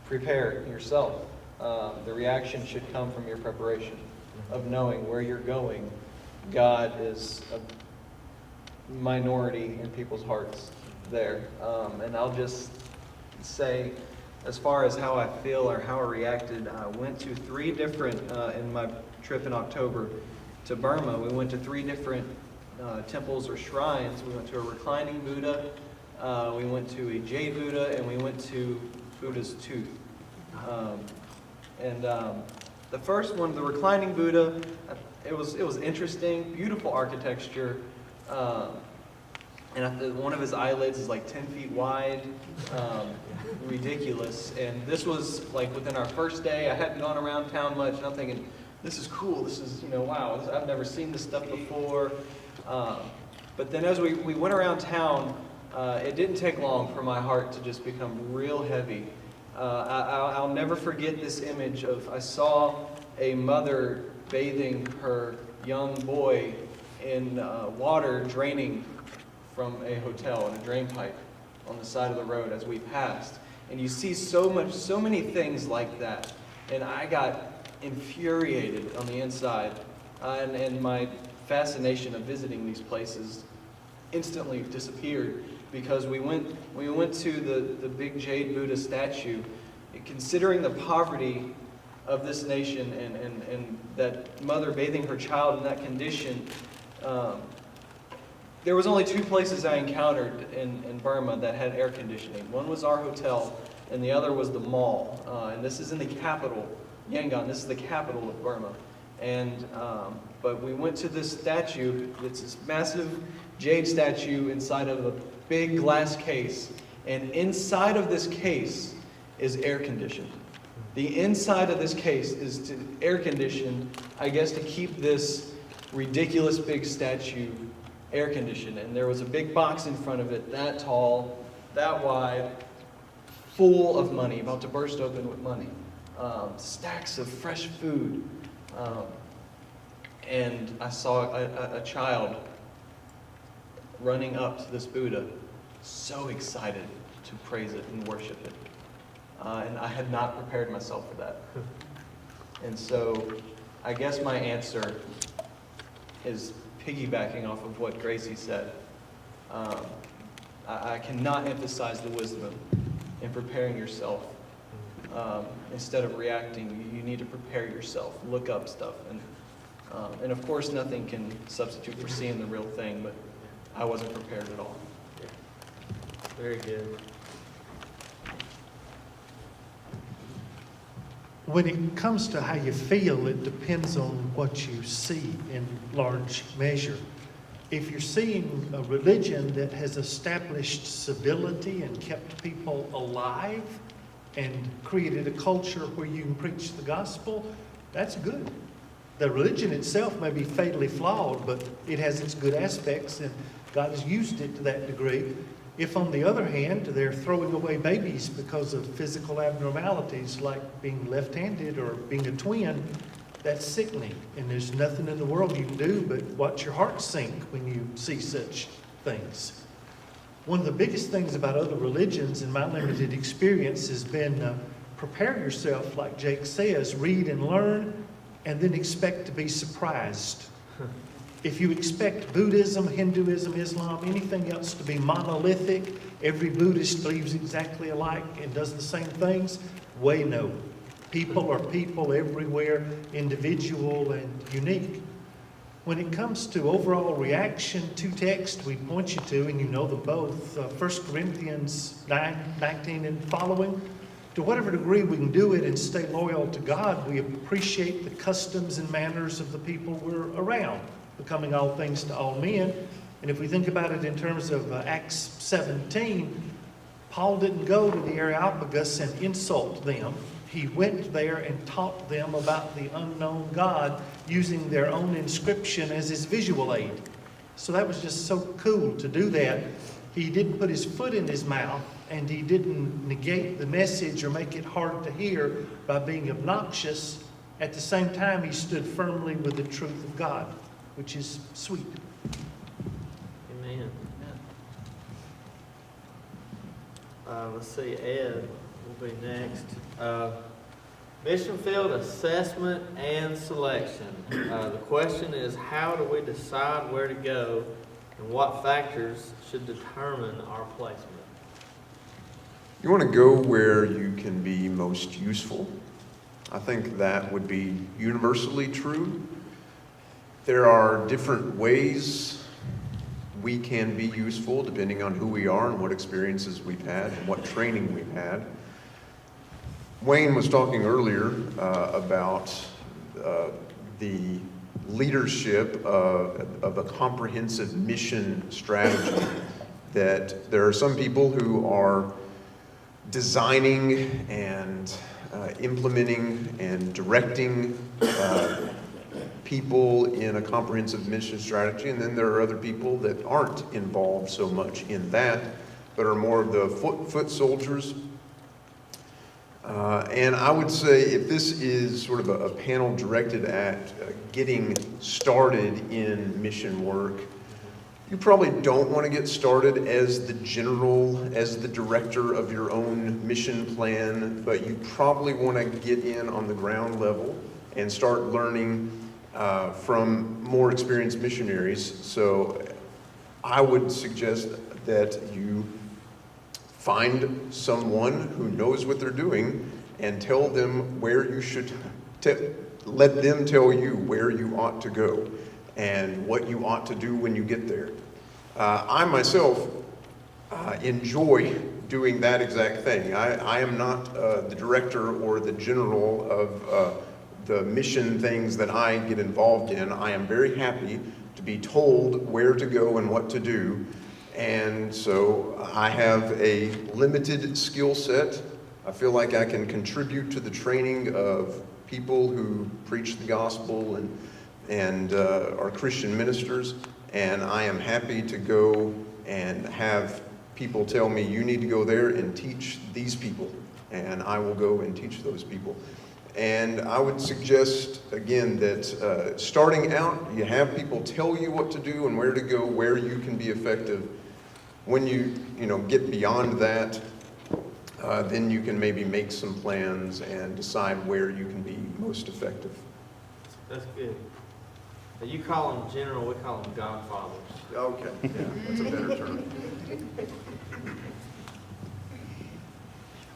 prepare yourself. The reaction should come from your preparation of knowing where you're going. God is a minority in people's hearts there. And I'll just say as far as how I feel or how I reacted, I went to 3 different, in my trip in October to Burma, we went to 3 different temples or shrines. We went to a reclining Buddha, we went to a jade Buddha, and we went to Buddha's tooth. The first one, the reclining Buddha, it was interesting, beautiful architecture. One of his eyelids is like 10 feet wide, ridiculous. And this was like within our first day. I hadn't gone around town much, and I'm thinking, this is cool. This is, wow, I've never seen this stuff before. But then as we went around town, it didn't take long for my heart to just become real heavy. I'll never forget this image of, I saw a mother bathing her young boy in water draining from a hotel in a drain pipe on the side of the road as we passed. And you see so many things like that. And I got infuriated on the inside. And my fascination of visiting these places instantly disappeared because we went to the big jade Buddha statue. Considering the poverty of this nation and that mother bathing her child in that condition, there was only 2 places I encountered in Burma that had air conditioning. One was our hotel, and the other was the mall. And this is in the capital, Yangon. This is the capital of Burma. And but we went to this statue. It's this massive jade statue inside of a big glass case, and inside of this case is air conditioned. The inside of this case is air conditioned, I guess, to keep this ridiculous big statue air conditioned. And there was a big box in front of it, that tall, that wide, full of money, about to burst open with money. Stacks of fresh food. And I saw a child running up to this Buddha, so excited to praise it and worship it. And I had not prepared myself for that. And so I guess my answer is piggybacking off of what Gracie said. I cannot emphasize the wisdom in preparing yourself. Instead of reacting, you need to prepare yourself, look up stuff. And of course, nothing can substitute for seeing the real thing, but I wasn't prepared at all. Very good. When it comes to how you feel, it depends on what you see in large measure. If you're seeing a religion that has established civility and kept people alive and created a culture where you can preach the gospel, that's good. The religion itself may be fatally flawed, but it has its good aspects, and God has used it to that degree. If, on the other hand, they're throwing away babies because of physical abnormalities like being left-handed or being a twin, that's sickening. And there's nothing in the world you can do but watch your heart sink when you see such things. One of the biggest things about other religions in my limited experience has been prepare yourself, like Jake says, read and learn, and then expect to be surprised. If you expect Buddhism, Hinduism, Islam, anything else to be monolithic, every Buddhist believes exactly alike and does the same things, way no. People are people everywhere, individual and unique. When it comes to overall reaction to text, we point you to, and you know them both, 1 Corinthians 9:19 and following. To whatever degree we can do it and stay loyal to God, we appreciate the customs and manners of the people we're around, becoming all things to all men. And if we think about it in terms of Acts 17, Paul didn't go to the Areopagus and insult them. He went there and taught them about the unknown God using their own inscription as his visual aid. So that was just so cool to do that. He didn't put his foot in his mouth, and he didn't negate the message or make it hard to hear by being obnoxious. At the same time, he stood firmly with the truth of God, which is sweet. Amen. Let's see, Ed will be next. Mission field assessment and selection. The question is, how do we decide where to go and what factors should determine our placement? You want to go where you can be most useful. I think that would be universally true. There are different ways we can be useful depending on who we are and what experiences we've had and what training we've had. Wayne was talking earlier about the leadership of a comprehensive mission strategy, that there are some people who are designing and implementing and directing people in a comprehensive mission strategy, and then there are other people that aren't involved so much in that, but are more of the foot soldiers. And I would say if this is sort of a panel directed at getting started in mission work, you probably don't want to get started as the general, as the director of your own mission plan, but you probably want to get in on the ground level and start learning from more experienced missionaries. So I would suggest that you find someone who knows what they're doing and tell them where you should, let them tell you where you ought to go and what you ought to do when you get there. I myself enjoy doing that exact thing. I am not the director or the general of the mission things that I get involved in. I am very happy to be told where to go and what to do. And so I have a limited skill set. I feel like I can contribute to the training of people who preach the gospel and are Christian ministers. And I am happy to go and have people tell me, you need to go there and teach these people. And I will go and teach those people. And I would suggest, again, that starting out, you have people tell you what to do and where to go, where you can be effective. When you get beyond that, then you can maybe make some plans and decide where you can be most effective. That's good. You call them general, we call them godfathers. Okay, yeah, that's a better term.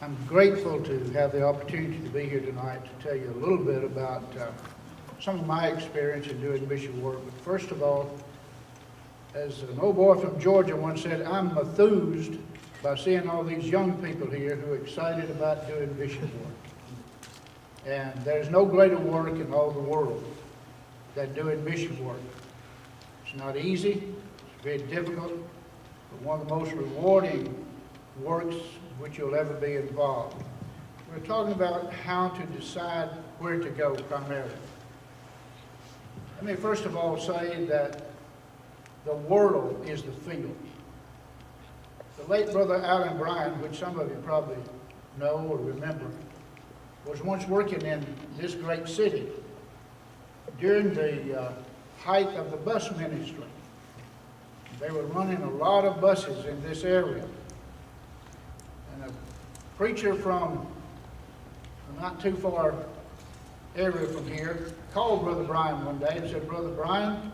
I'm grateful to have the opportunity to be here tonight to tell you a little bit about some of my experience in doing mission work. But first of all, as an old boy from Georgia once said, I'm enthused by seeing all these young people here who are excited about doing mission work. And there's no greater work in all the world than doing mission work. It's not easy, it's very difficult, but one of the most rewarding works which you'll ever be involved. We're talking about how to decide where to go primarily. Let me first of all say that the world is the field. The late Brother Alan Bryan, which some of you probably know or remember, was once working in this great city during the height of the bus ministry. They were running a lot of buses in this area. And a preacher from a not too far area from here called Brother Bryan one day and said, Brother Bryan,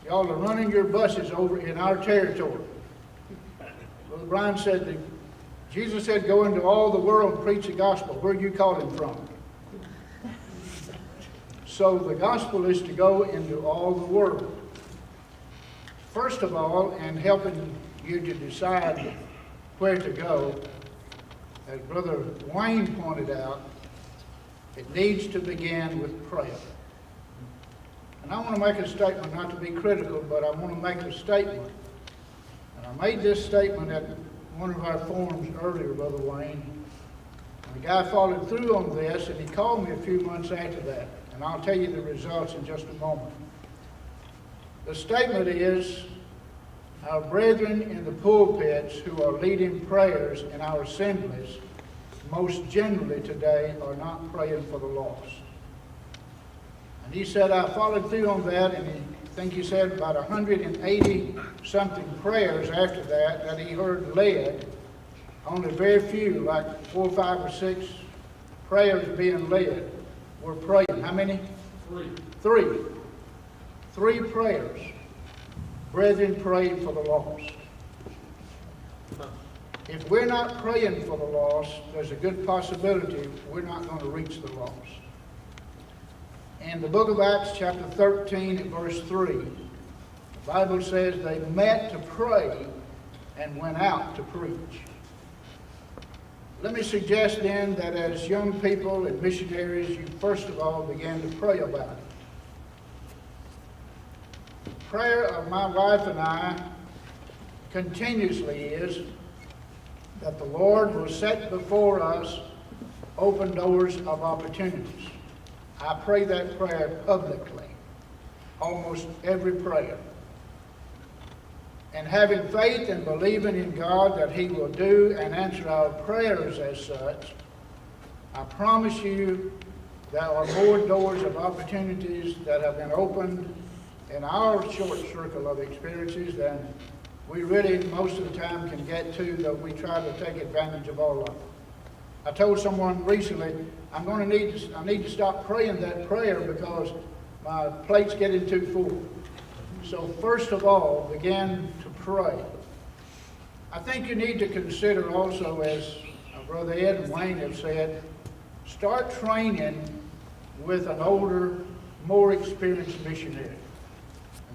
y'all are running your buses over in our territory. Brother Bryan said, Jesus said, go into all the world and preach the gospel. Where are you calling from? So the gospel is to go into all the world. First of all, in helping you to decide where to go, as Brother Wayne pointed out, it needs to begin with prayer. And I want to make a statement, not to be critical, but I want to make a statement. And I made this statement at one of our forums earlier, Brother Wayne. And the guy followed through on this, and he called me a few months after that. And I'll tell you the results in just a moment. The statement is, our brethren in the pulpits who are leading prayers in our assemblies, most generally today, are not praying for the lost. And he said, I followed through on that, and I think he said about 180-something prayers after that he heard led. Only very few, like 4, 5, or 6 prayers being led, were praying. How many? 3. 3 prayers. Brethren prayed for the lost. if we're not praying for the lost, there's a good possibility we're not going to reach the lost. In the book of Acts, chapter 13, and verse 3, the Bible says they met to pray and went out to preach. Let me suggest then that as young people and missionaries, you first of all begin to pray about it. The prayer of my wife and I continuously is that the Lord will set before us open doors of opportunities. I pray that prayer publicly, almost every prayer. And having faith and believing in God that He will do and answer our prayers as such, I promise you there are more doors of opportunities that have been opened in our short circle of experiences than we really most of the time can get to, though we try to take advantage of all of them. I told someone recently, I need to stop praying that prayer because my plate's getting too full. So first of all, begin to pray. I think you need to consider also, as Brother Ed and Wayne have said, start training with an older, more experienced missionary.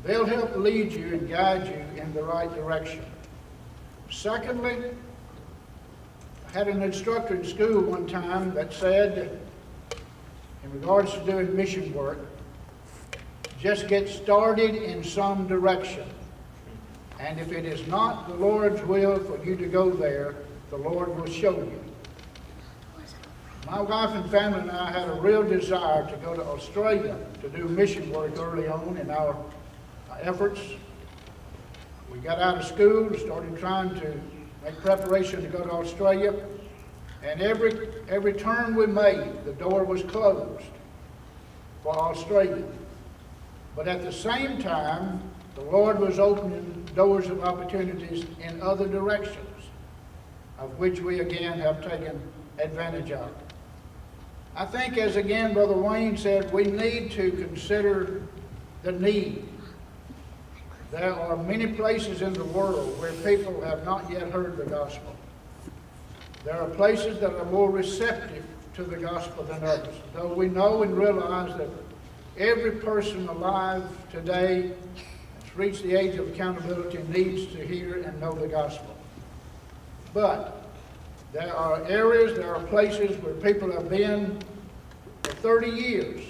They'll help lead you and guide you in the right direction. Secondly, I had an instructor in school one time that said, in regards to doing mission work, just get started in some direction. And if it is not the Lord's will for you to go there, the Lord will show you. My wife and family and I had a real desire to go to Australia to do mission work early on in our efforts. We got out of school, started trying to make preparation to go to Australia, and every turn we made, the door was closed for Australia. But at the same time, the Lord was opening doors of opportunities in other directions, of which we again have taken advantage of. I think, as again Brother Wayne said, we need to consider the need. There are many places in the world where people have not yet heard the gospel. There are places that are more receptive to the gospel than others, though we know and realize that every person alive today that's reached the age of accountability needs to hear and know the gospel. But there are areas, there are places where people have been for 30 years,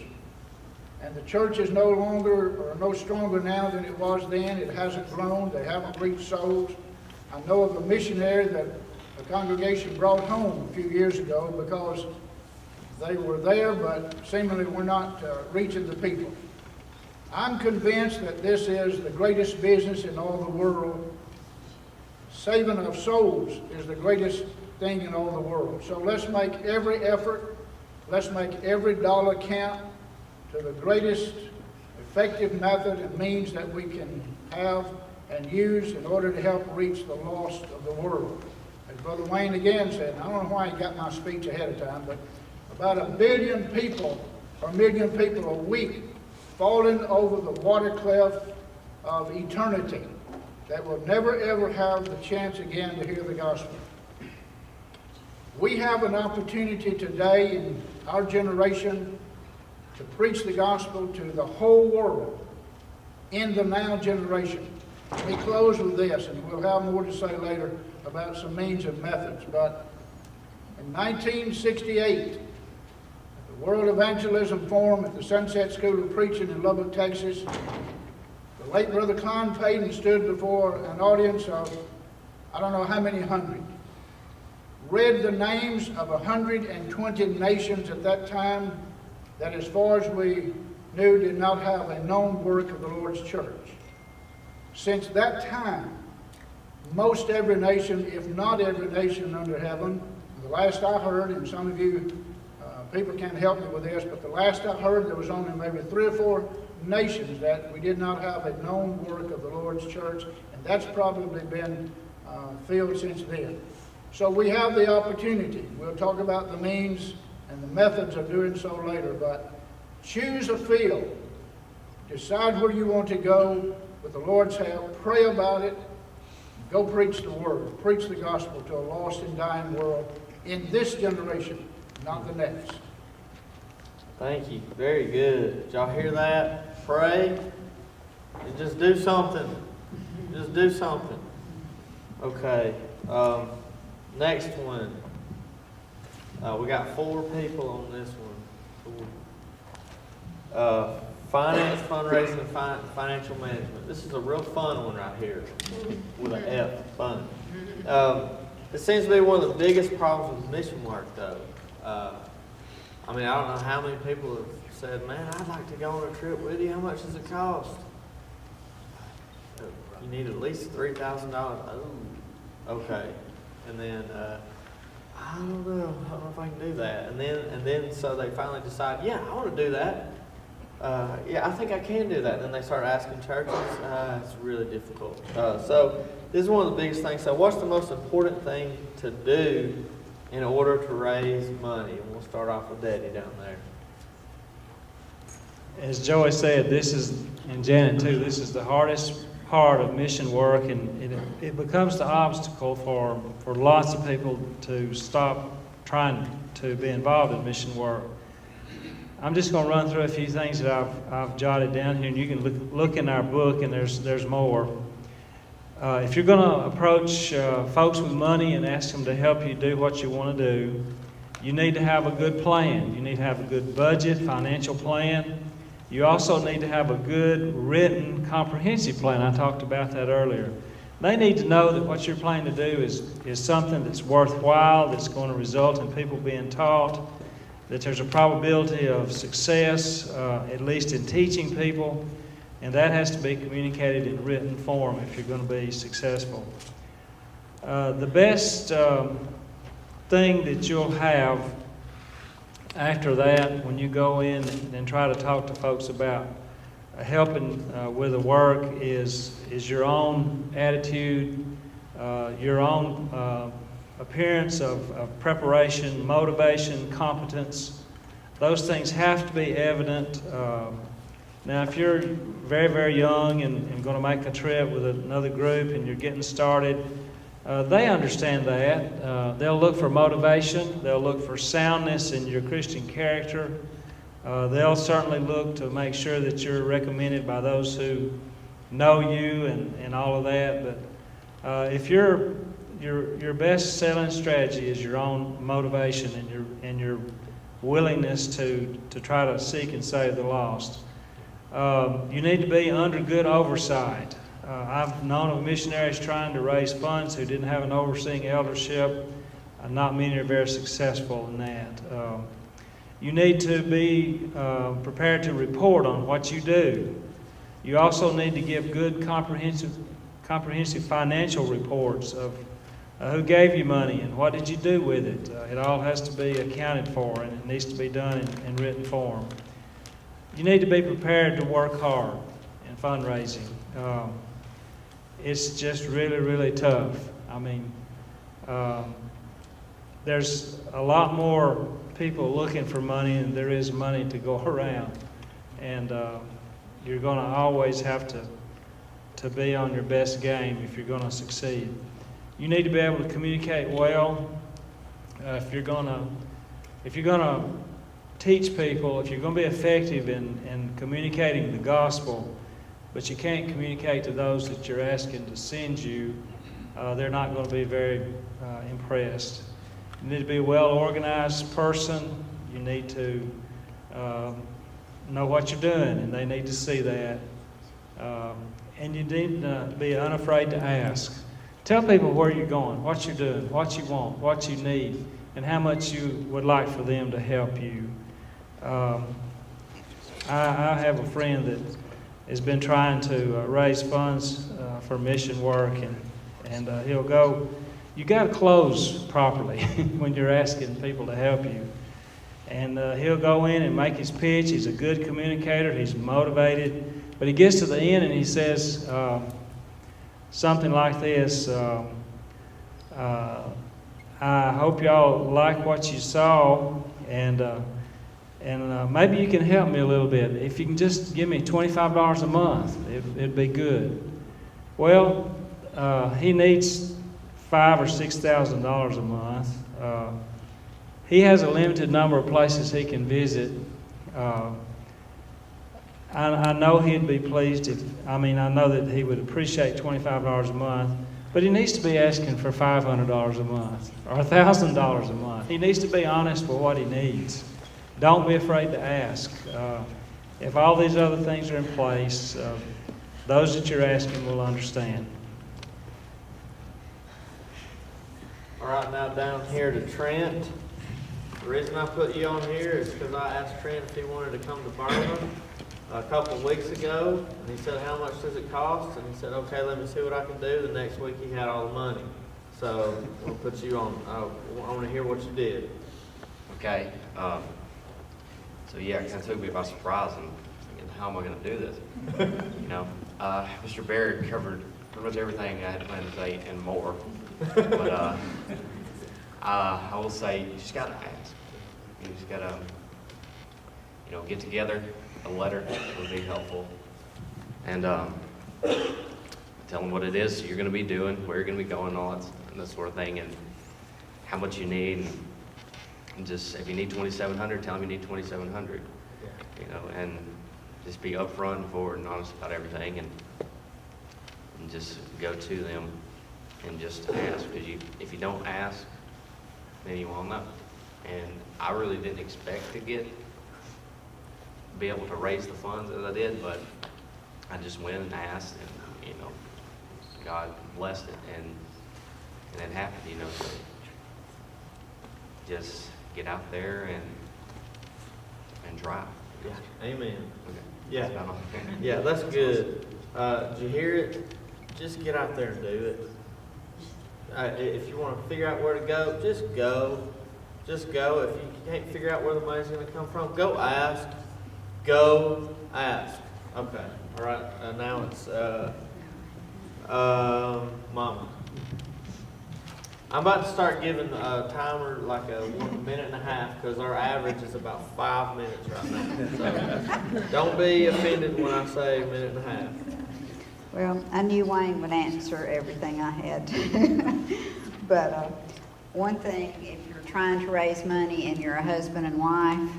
and the church is no longer or no stronger now than it was then. It hasn't grown. They haven't reached souls. I know of a missionary that a congregation brought home a few years ago because they were there, but seemingly were not reaching the people. I'm convinced that this is the greatest business in all the world. Saving of souls is the greatest thing in all the world. So let's make every effort. Let's make every dollar count to the greatest effective method and means that we can have and use in order to help reach the lost of the world. As Brother Wayne again said, and I don't know why he got my speech ahead of time, but about 1 billion people or 1 million people a week falling over the water cleft of eternity that will never ever have the chance again to hear the gospel. We have an opportunity today in our generation to preach the gospel to the whole world in the now generation. Let me close with this, and we'll have more to say later about some means and methods. But in 1968, the World Evangelism Forum at the Sunset School of Preaching in Lubbock, Texas, the late Brother Con Payton stood before an audience of I don't know how many hundred, read the names of 120 nations at that time that, as far as we knew, did not have a known work of the Lord's church. Since that time, most every nation, if not every nation under heaven, the last I heard, and some of you people can't help me with this, but the last I heard, there was only maybe 3 or 4 nations that we did not have a known work of the Lord's church, and that's probably been filled since then. So we have the opportunity. We'll talk about the means and the methods of doing so later, but choose a field. Decide where you want to go with the Lord's help. Pray about it. Go preach the word, preach the gospel to a lost and dying world in this generation, not the next. Thank you. Very good. Did y'all hear that? Pray and just do something. Just do something. Okay. Next one. We got 4 people on this one. Finance, fundraising, and financial management. This is a real fun one right here with an F, fun. It seems to be one of the biggest problems with mission work, though. I mean, I don't know how many people have said, man, I'd like to go on a trip with you. How much does it cost? You need at least $3,000. Oh, okay. And then, I don't know if I can do that. And then so they finally decide, yeah, I want to do that. Yeah, I think I can do that. And then they start asking churches. It's really difficult. So this is one of the biggest things. So what's the most important thing to do in order to raise money? And we'll start off with Daddy down there. As Joey said, this is, and Janet too, this is the hardest part of mission work, and it becomes the obstacle for lots of people to stop trying to be involved in mission work. I'm just going to run through a few things that I've jotted down here, and you can look in our book, and there's more. If you're going to approach folks with money and ask them to help you do what you want to do, you need to have a good plan. You need to have a good budget, financial plan. You also need to have a good written, comprehensive plan. I talked about that earlier. They need to know that what you're planning to do is something that's worthwhile, that's going to result in people being taught, that there's a probability of success, at least in teaching people, and that has to be communicated in written form if you're going to be successful. The best thing that you'll have after that, when you go in and try to talk to folks about helping with the work, is your own attitude, your own appearance of preparation, motivation, competence. Those things have to be evident. Now, if you're very, very young and going to make a trip with another group and you're getting started, they understand that. They'll look for motivation. They'll look for soundness in your Christian character. They'll certainly look to make sure that you're recommended by those who know you and all of that. But if your best selling strategy is your own motivation and your willingness to try to seek and save the lost, you need to be under good oversight. I've known of missionaries trying to raise funds who didn't have an overseeing eldership. Not many are very successful in that. You need to be prepared to report on what you do. You also need to give good comprehensive financial reports of who gave you money and what did you do with it. It all has to be accounted for, and it needs to be done in written form. You need to be prepared to work hard in fundraising. It's just really, really tough. I mean, there's a lot more people looking for money than there is money to go around. And you're going to always have to be on your best game if you're going to succeed. You need to be able to communicate well. If you're going to teach people, if you're going to be effective in communicating the gospel, but you can't communicate to those that you're asking to send you, they're not going to be very impressed. You need to be a well-organized person. You need to know what you're doing, and they need to see that. And you need to be unafraid to ask. Tell people where you're going, what you're doing, what you want, what you need, and how much you would like for them to help you. I have a friend that has been trying to raise funds for mission work, and he'll go, you got to close properly when you're asking people to help you. And he'll go in and make his pitch. He's a good communicator. He's motivated. But he gets to the end and he says something like this, I hope y'all like what you saw, and maybe you can help me a little bit. If you can just give me $25 a month, it'd be good. Well, he needs $5,000 or $6,000 a month. He has a limited number of places he can visit. I know he'd be pleased I know that he would appreciate $25 a month, but he needs to be asking for $500 a month or $1,000 a month. He needs to be honest for what he needs. Don't be afraid to ask. If all these other things are in place, those that you're asking will understand. All right, now down here to Trent. The reason I put you on here is because I asked Trent if he wanted to come to Burma a couple of weeks ago, and he said, how much does it cost? And he said, okay, let me see what I can do. The next week he had all the money. So we'll put you on. I want to hear what you did. Okay. So yeah, it kind of took me by surprise and thinking, how am I going to do this? Mr. Barrett covered pretty much everything I had planned to say and more. But I will say, you just got to ask. You just got to, get together. A letter would be helpful. And tell them what it is you're going to be doing, where you're going to be going, all that sort of thing, and how much you need. And just, if you need $2,700, tell them you need $2,700. And just be upfront and forward and honest about everything, and just go to them and just ask. Because if you don't ask, then you won't know. And I really didn't expect to be able to raise the funds as I did, but I just went and asked, and God blessed it, and it happened. So just get out there and try. Yeah. Amen. Okay. Yeah. That's about all. Yeah, that's good. Did you hear it? Just get out there and do it. If you want to figure out where to go, just go. Just go. If you can't figure out where the money's going to come from, go ask. Go ask. Okay. All right. Now it's Mama. I'm about to start giving a timer like a 1.5 minutes because our average is about 5 minutes right now. So don't be offended when I say 1.5 minutes. Well, I knew Wayne would answer everything I had. But one thing, if you're trying to raise money and you're a husband and wife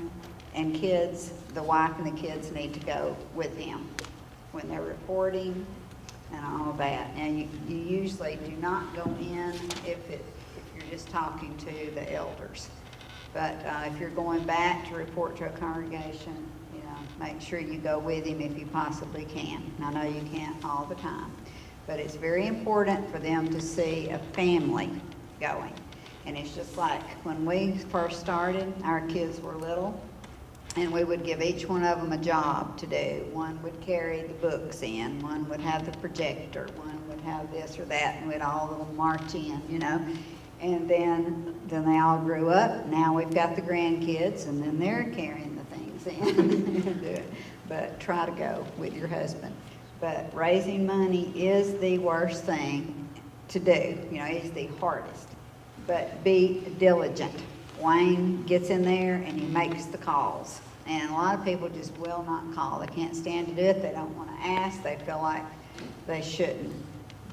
and kids, the wife and the kids need to go with them when they're reporting and all that. Now, you usually do not go in if you're just talking to the elders. But if you're going back to report to a congregation, make sure you go with him if you possibly can. And I know you can't all the time. But it's very important for them to see a family going. And it's just like when we first started, our kids were little, and we would give each one of them a job to do. One would carry the books in, one would have the projector, one would have this or that, and we'd all march in, And then they all grew up. Now we've got the grandkids, and then they're carrying the things in. But try to go with your husband. But raising money is the worst thing to do. It's the hardest. But be diligent. Wayne gets in there and he makes the calls. And a lot of people just will not call. They can't stand to do it. They don't want to ask. They feel like they shouldn't.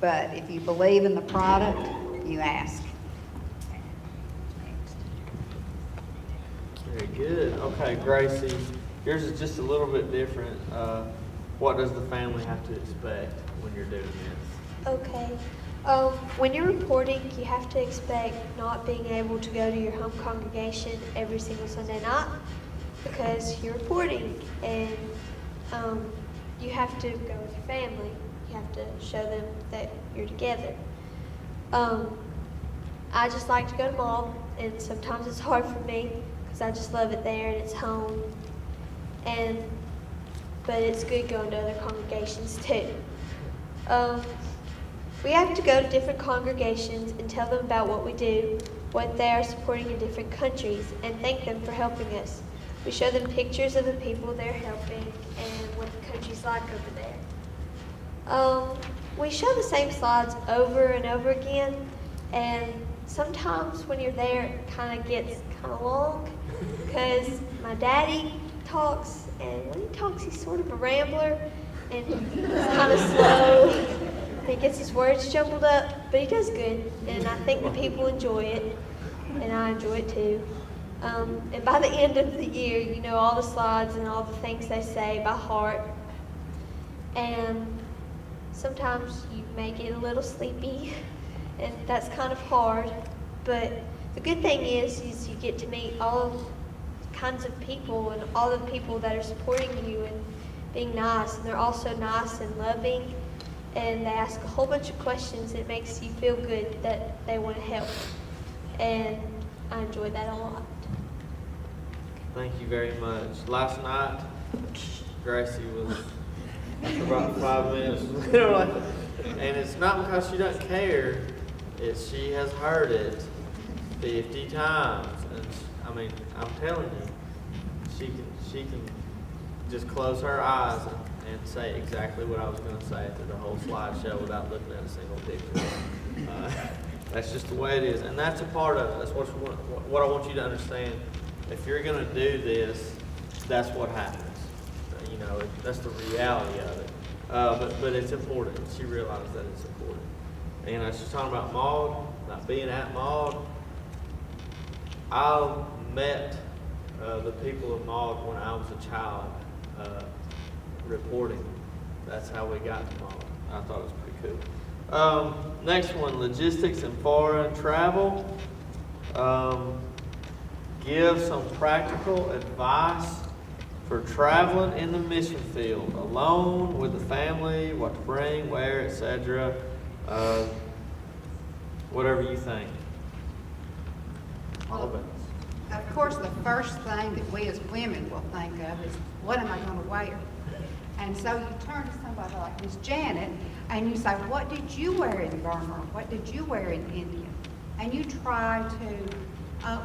But if you believe in the product, you ask. Very good. Okay, Gracie, yours is just a little bit different. What does the family have to expect when you're doing this? Okay. When you're reporting, you have to expect not being able to go to your home congregation every single Sunday night because you're reporting, and you have to go with your family. You have to show them that you're together. I just like to go to mall, and sometimes it's hard for me because I just love it there and it's home. But it's good going to other congregations too. We have to go to different congregations and tell them about what we do, what they are supporting in different countries, and thank them for helping us. We show them pictures of the people they're helping and what the country's like over there. We show the same slides over and over again, and sometimes when you're there, it kind of gets kind of long because my daddy talks, and when he talks, he's sort of a rambler, and he's kind of slow. He gets his words jumbled up, but he does good, and I think the people enjoy it, and I enjoy it too. And by the end of the year, you know all the slides and all the things they say by heart. And sometimes you may get a little sleepy, and that's kind of hard. But the good thing is you get to meet all kinds of people and all the people that are supporting you and being nice. And they're also nice and loving, and they ask a whole bunch of questions. It makes you feel good that they want to help, and I enjoy that a lot. Thank you very much. Last night, Gracie was for about 5 minutes, and it's not because she doesn't care. It's she has heard it 50 times, and I mean, I'm telling you, she can just close her eyes and say exactly what I was going to say through the whole slideshow without looking at a single picture. That's just the way it is, and that's a part of it. That's what I want you to understand. If you're going to do this, that's what happens. You know, that's the reality of it. But it's important. She realized that it's important. And I was just talking about Maud, about being at Maud. I met the people of Maud when I was a child reporting. That's how we got to Maud. I thought it was pretty cool. Next one, logistics and foreign travel. Give some practical advice for traveling in the mission field, alone, with the family, what to bring, where, etc. Whatever you think. All of it. Of course, the first thing that we as women will think of is, what am I going to wear? And so you turn to somebody like Miss Janet and you say, what did you wear in Burma? What did you wear in India? And you try to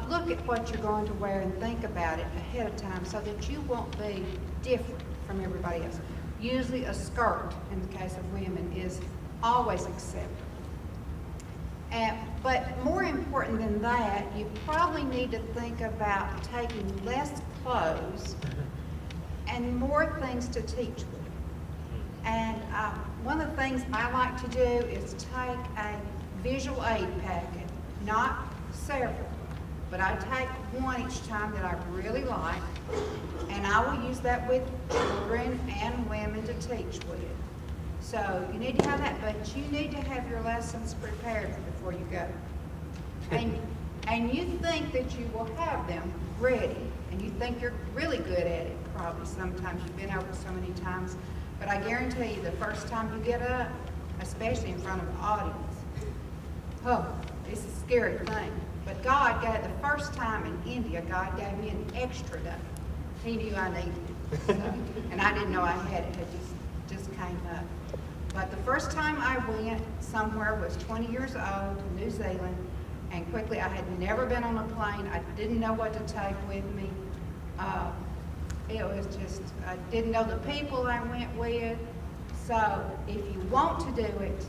look at what you're going to wear and think about it ahead of time so that you won't be different from everybody else. Usually a skirt, in the case of women, is always acceptable. But more important than that, you probably need to think about taking less clothes and more things to teach with. And one of the things I like to do is take a visual aid packet, not several, but I take one each time that I really like, and I will use that with children and women to teach with. So you need to have that, but you need to have your lessons prepared before you go. And you think that you will have them ready, and you think you're really good at it, probably sometimes. You've been over so many times, but I guarantee you the first time you get up, especially in front of the audience, oh, it's a scary thing. But God gave, the first time in India, God gave me an extra day. He knew I needed it. So, and I didn't know I had it. It just came up. But the first time I went somewhere was 20 years old to New Zealand, and quickly I had never been on a plane. I didn't know what to take with me. It was just, I didn't know the people I went with. So if you want to do it,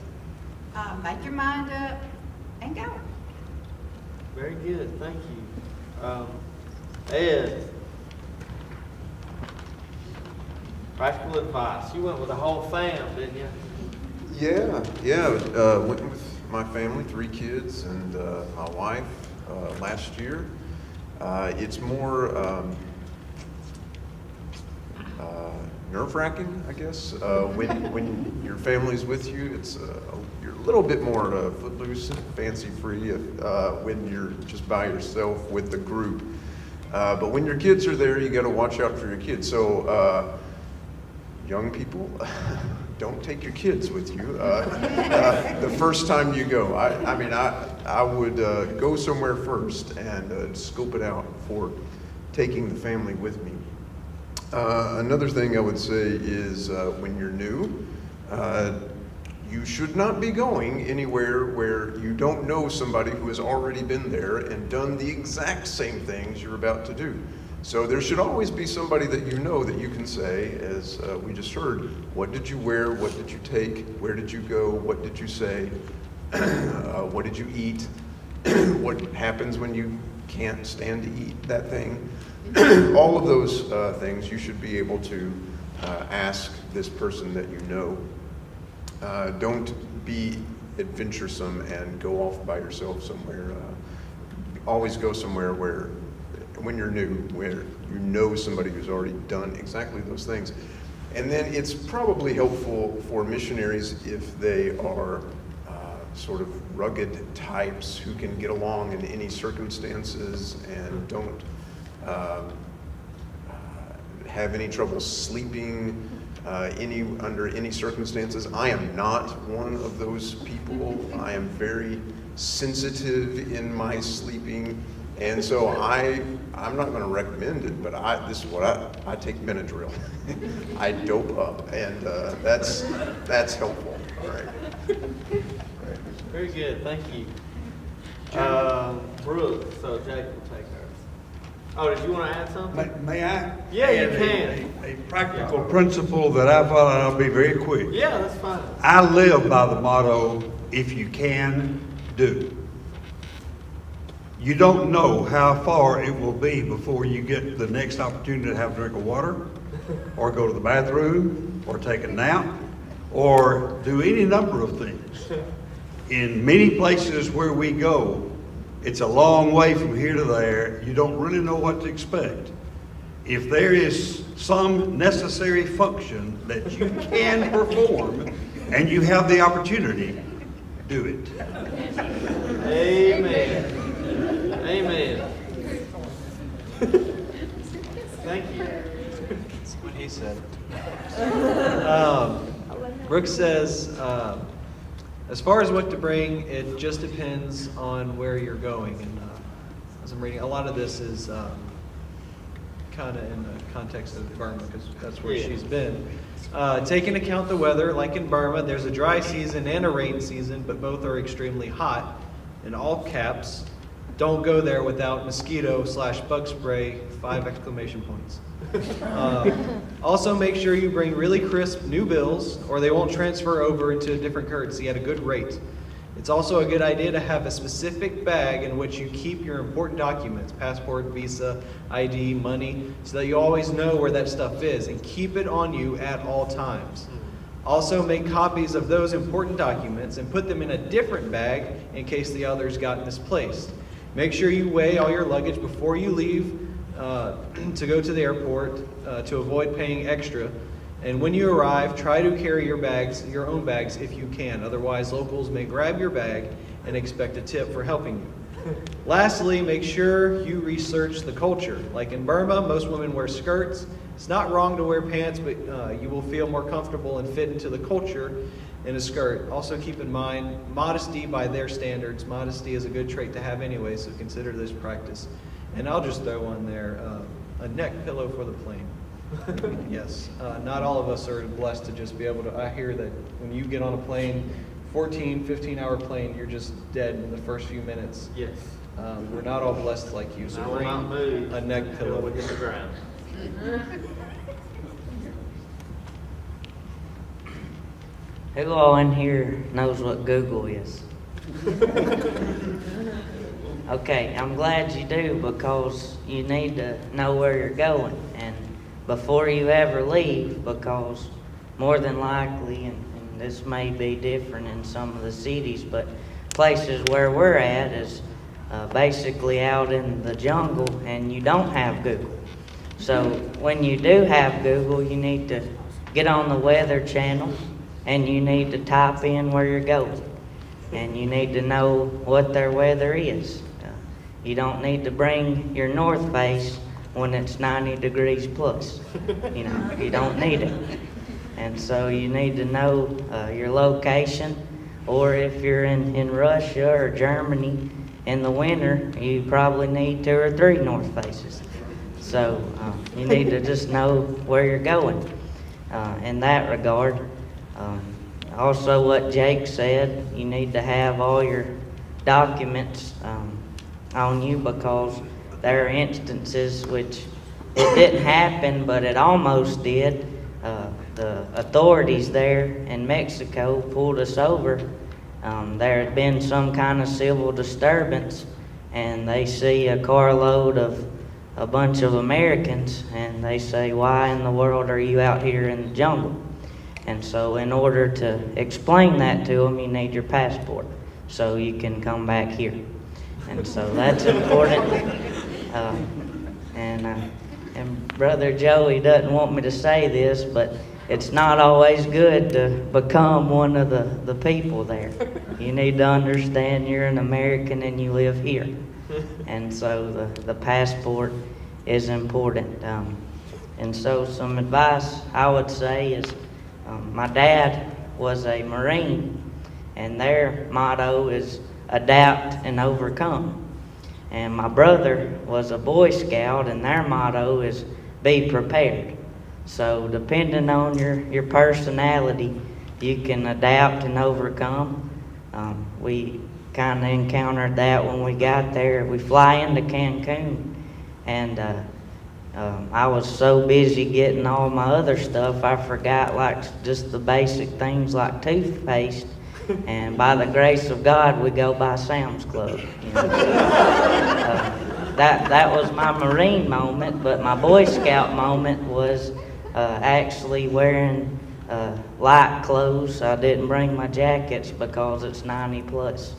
make your mind up and go. Very good, thank you. Ed, practical advice. You went with the whole fam, didn't you? Yeah. Went with my family, 3 kids, and my wife last year. It's more nerve-wracking, I guess. When your family's with you, it's you're a little bit more footloose and fancy-free when you're just by yourself with the group. But when your kids are there, you got to watch out for your kids. So, young people, don't take your kids with you the first time you go. I would go somewhere first and scope it out before taking the family with me. Another thing I would say is when you're new, you should not be going anywhere where you don't know somebody who has already been there and done the exact same things you're about to do. So there should always be somebody that you know that you can say, as we just heard, what did you wear, what did you take, where did you go, what did you say, what did you eat, what happens when you can't stand to eat that thing. All of those things you should be able to ask this person that you know. Don't be adventuresome and go off by yourself somewhere. Always go somewhere where, when you're new, where you know somebody who's already done exactly those things. And then it's probably helpful for missionaries if they are sort of rugged types who can get along in any circumstances and don't have any trouble sleeping under any circumstances. I am not one of those people. I am very sensitive in my sleeping, and so I'm not going to recommend it, but this is what I take Benadryl. I dope up, and that's helpful. All right. Very good, thank you. Brooke, so Jake will take hers. Oh, did you want to add something? May I? Yeah, you can. A practical principle that I follow, and I'll be very quick. Yeah, that's fine. I live by the motto, if you can, do. You don't know how far it will be before you get the next opportunity to have a drink of water, or go to the bathroom, or take a nap, or do any number of things. In many places where we go, it's a long way from here to there. You don't really know what to expect. If there is some necessary function that you can perform and you have the opportunity, do it. Amen. Amen. Thank you. That's what he said. Brooke says, as far as what to bring, it just depends on where you're going. And as I'm reading, a lot of this is kind of in the context of Burma, because that's where she's been. Take into account the weather, like in Burma, there's a dry season and a rain season, but both are extremely hot. In all caps, don't go there without mosquito/bug spray, 5 exclamation points. Also, make sure you bring really crisp new bills, or they won't transfer over into a different currency at a good rate. It's also a good idea to have a specific bag in which you keep your important documents, passport, visa, ID, money, so that you always know where that stuff is, and keep it on you at all times. Also, make copies of those important documents and put them in a different bag in case the others got misplaced. Make sure you weigh all your luggage before you leave to go to the airport to avoid paying extra. And when you arrive, try to carry your own bags if you can. Otherwise, locals may grab your bag and expect a tip for helping you. Lastly, make sure you research the culture. Like in Burma, most women wear skirts. It's not wrong to wear pants, but you will feel more comfortable and fit into the culture in a skirt. Also keep in mind, modesty by their standards. Modesty is a good trait to have anyway, so consider this practice. And I'll just throw on there a neck pillow for the plane. Yes, not all of us are blessed to just be able to, I hear that when you get on a plane, 14, 15-hour plane, you're just dead in the first few minutes. Yes. We're not all blessed like you, so I will bring not move a neck until pillow. we hit the ground. Who all in here knows what Google is? Okay, I'm glad you do, because you need to know where you're going and before you ever leave, because more than likely, and this may be different in some of the cities, but places where we're at is basically out in the jungle, and you don't have Google. So when you do have Google, you need to get on the Weather Channel and you need to type in where you're going. And you need to know what their weather is. You don't need to bring your North Face when it's 90 degrees plus. You don't need it. And so you need to know your location, or if you're in Russia or Germany in the winter, you probably need 2 or 3 North Faces. So you need to just know where you're going in that regard. Also, what Jake said, you need to have all your documents on you, because there are instances which it didn't happen, but it almost did. The authorities there in Mexico pulled us over. There had been some kind of civil disturbance, and they see a carload of a bunch of Americans, and they say, "Why in the world are you out here in the jungle?" And so in order to explain that to them, you need your passport so you can come back here. And so that's important. And Brother Joey doesn't want me to say this, but it's not always good to become one of the people there. You need to understand you're an American and you live here. And so the passport is important. And so some advice I would say is, my dad was a Marine, and their motto is adapt and overcome. And my brother was a Boy Scout, and their motto is be prepared. So depending on your personality, you can adapt and overcome. We kind of encountered that when we got there. We fly into Cancun, and I was so busy getting all my other stuff, I forgot like just the basic things like toothpaste. And by the grace of God, we go by Sam's Club. You know? That was my Marine moment, but my Boy Scout moment was actually wearing light clothes. I didn't bring my jackets because it's 90 plus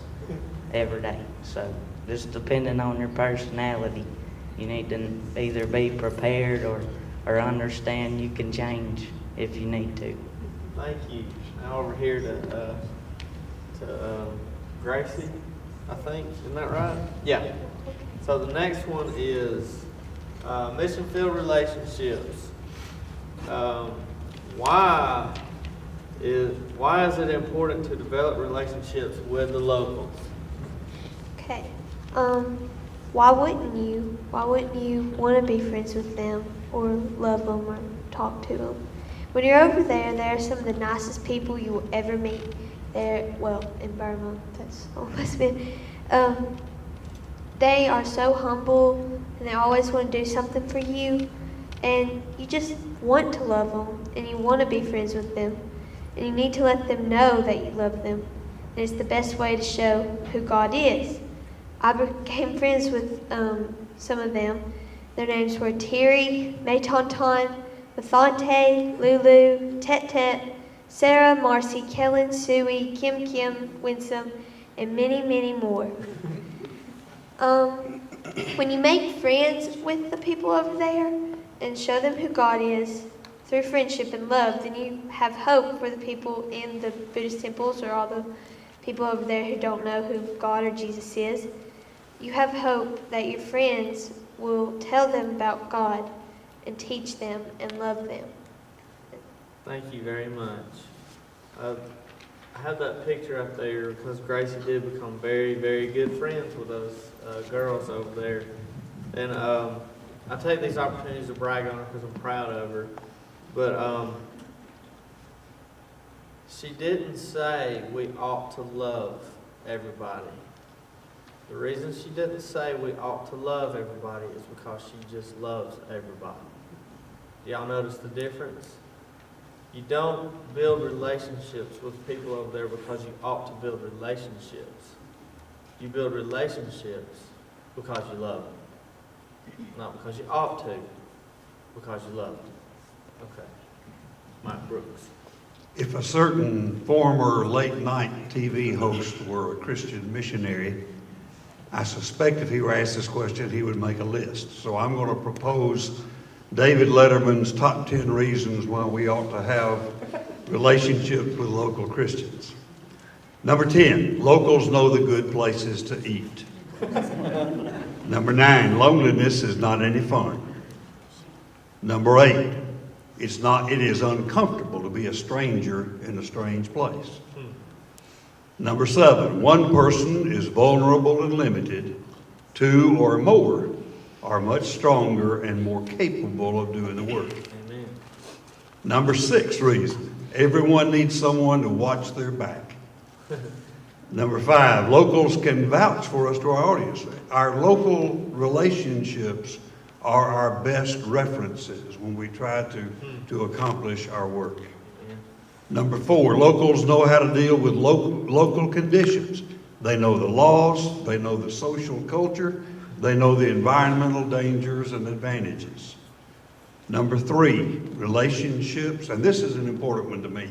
every day. So just depending on your personality, you need to either be prepared or understand you can change if you need to. Thank you. Now over here to Gracie, I think. Isn't that right? Yeah. So the next one is mission field relationships. Why is it important to develop relationships with the locals? Okay. Why wouldn't you? Why wouldn't you want to be friends with them or love them or talk to them? When you're over there, they're some of the nicest people you will ever meet. They're, well, in Burma, that's almost been. They are so humble, and they always want to do something for you, and you just want to love them, and you want to be friends with them, and you need to let them know that you love them. And it's the best way to show who God is. I became friends with some of them. Their names were Terry, May Tonton, Mathante, Lulu, Tet Tet, Sarah, Marcy, Kellen, Suey, Kim Kim, Winsome, and many, many more. When you make friends with the people over there and show them who God is through friendship and love, then you have hope for the people in the Buddhist temples or all the people over there who don't know who God or Jesus is. You have hope that your friends will tell them about God and teach them and love them. Thank you very much. I have that picture up there because Gracie did become very, very good friends with those girls over there. And I take these opportunities to brag on her because I'm proud of her. But she didn't say we ought to love everybody. The reason she didn't say we ought to love everybody is because she just loves everybody. Do y'all notice the difference? You don't build relationships with people over there because you ought to build relationships. You build relationships because you love them. Not because you ought to, because you love them. Okay. Mike Brooks. If a certain former late-night TV host were a Christian missionary, I suspect if he were asked this question, he would make a list. So I'm going to propose David Letterman's top 10 reasons why we ought to have relationships with local Christians. Number 10, locals know the good places to eat. Number 9, loneliness is not any fun. Number 8, it is uncomfortable to be a stranger in a strange place. Number 7, one person is vulnerable and limited. 2 or more are much stronger and more capable of doing the work. Amen. Number 6 reason, everyone needs someone to watch their back. Number 5, locals can vouch for us to our audience. Our local relationships are our best references when we try to accomplish our work. Number 4, locals know how to deal with local conditions. They know the laws, they know the social culture, they know the environmental dangers and advantages. Number 3, relationships, and this is an important one to me.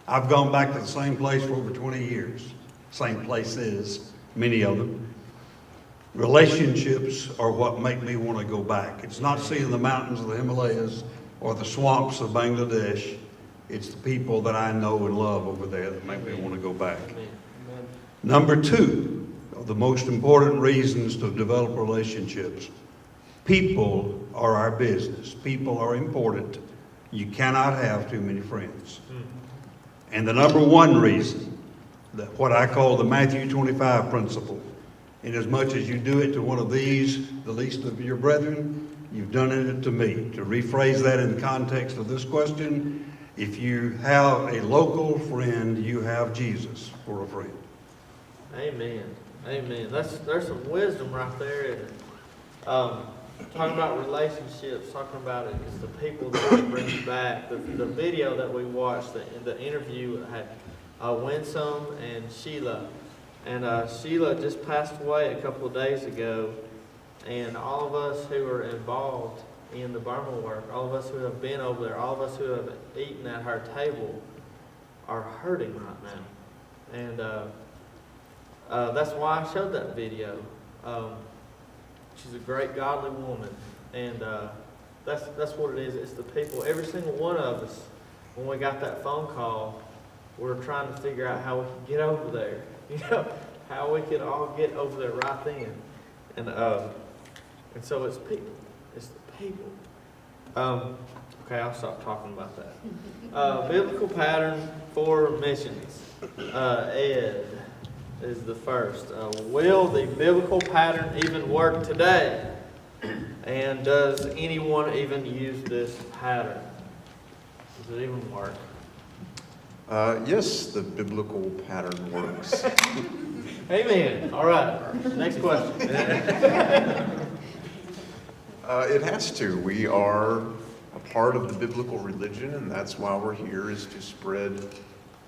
I've gone back to the same place for over 20 years, same places, many of them. Relationships are what make me want to go back. It's not seeing the mountains of the Himalayas or the swamps of Bangladesh. It's the people that I know and love over there that make me want to go back. Number 2 of the most important reasons to develop relationships. People are our business. People are important. You cannot have too many friends. And the number 1 reason, that what I call the Matthew 25 principle, inasmuch as you do it to one of these, the least of your brethren, you've done it to me. To rephrase that in the context of this question, if you have a local friend, you have Jesus for a friend. Amen. Amen. There's some wisdom right there, isn't it? Talking about relationships, talking about it is the people that we bring back. The video that we watched, the interview had Winsome and Sheila. And Sheila just passed away a couple of days ago. And all of us who are involved in the Burma work, all of us who have been over there, all of us who have eaten at her table are hurting right now. And that's why I showed that video. She's a great godly woman, and that's what it is. It's the people. Every single one of us, when we got that phone call, we're trying to figure out how we could get over there. You know, how we could all get over there right then. And so it's people. It's the people. Okay, I'll stop talking about that. Biblical pattern for missions. Ed is the first. Will the biblical pattern even work today? And does anyone even use this pattern? Does it even work? Yes, the biblical pattern works. Amen. All right. Next question. It has to. We are a part of the biblical religion, and that's why we're here, is to spread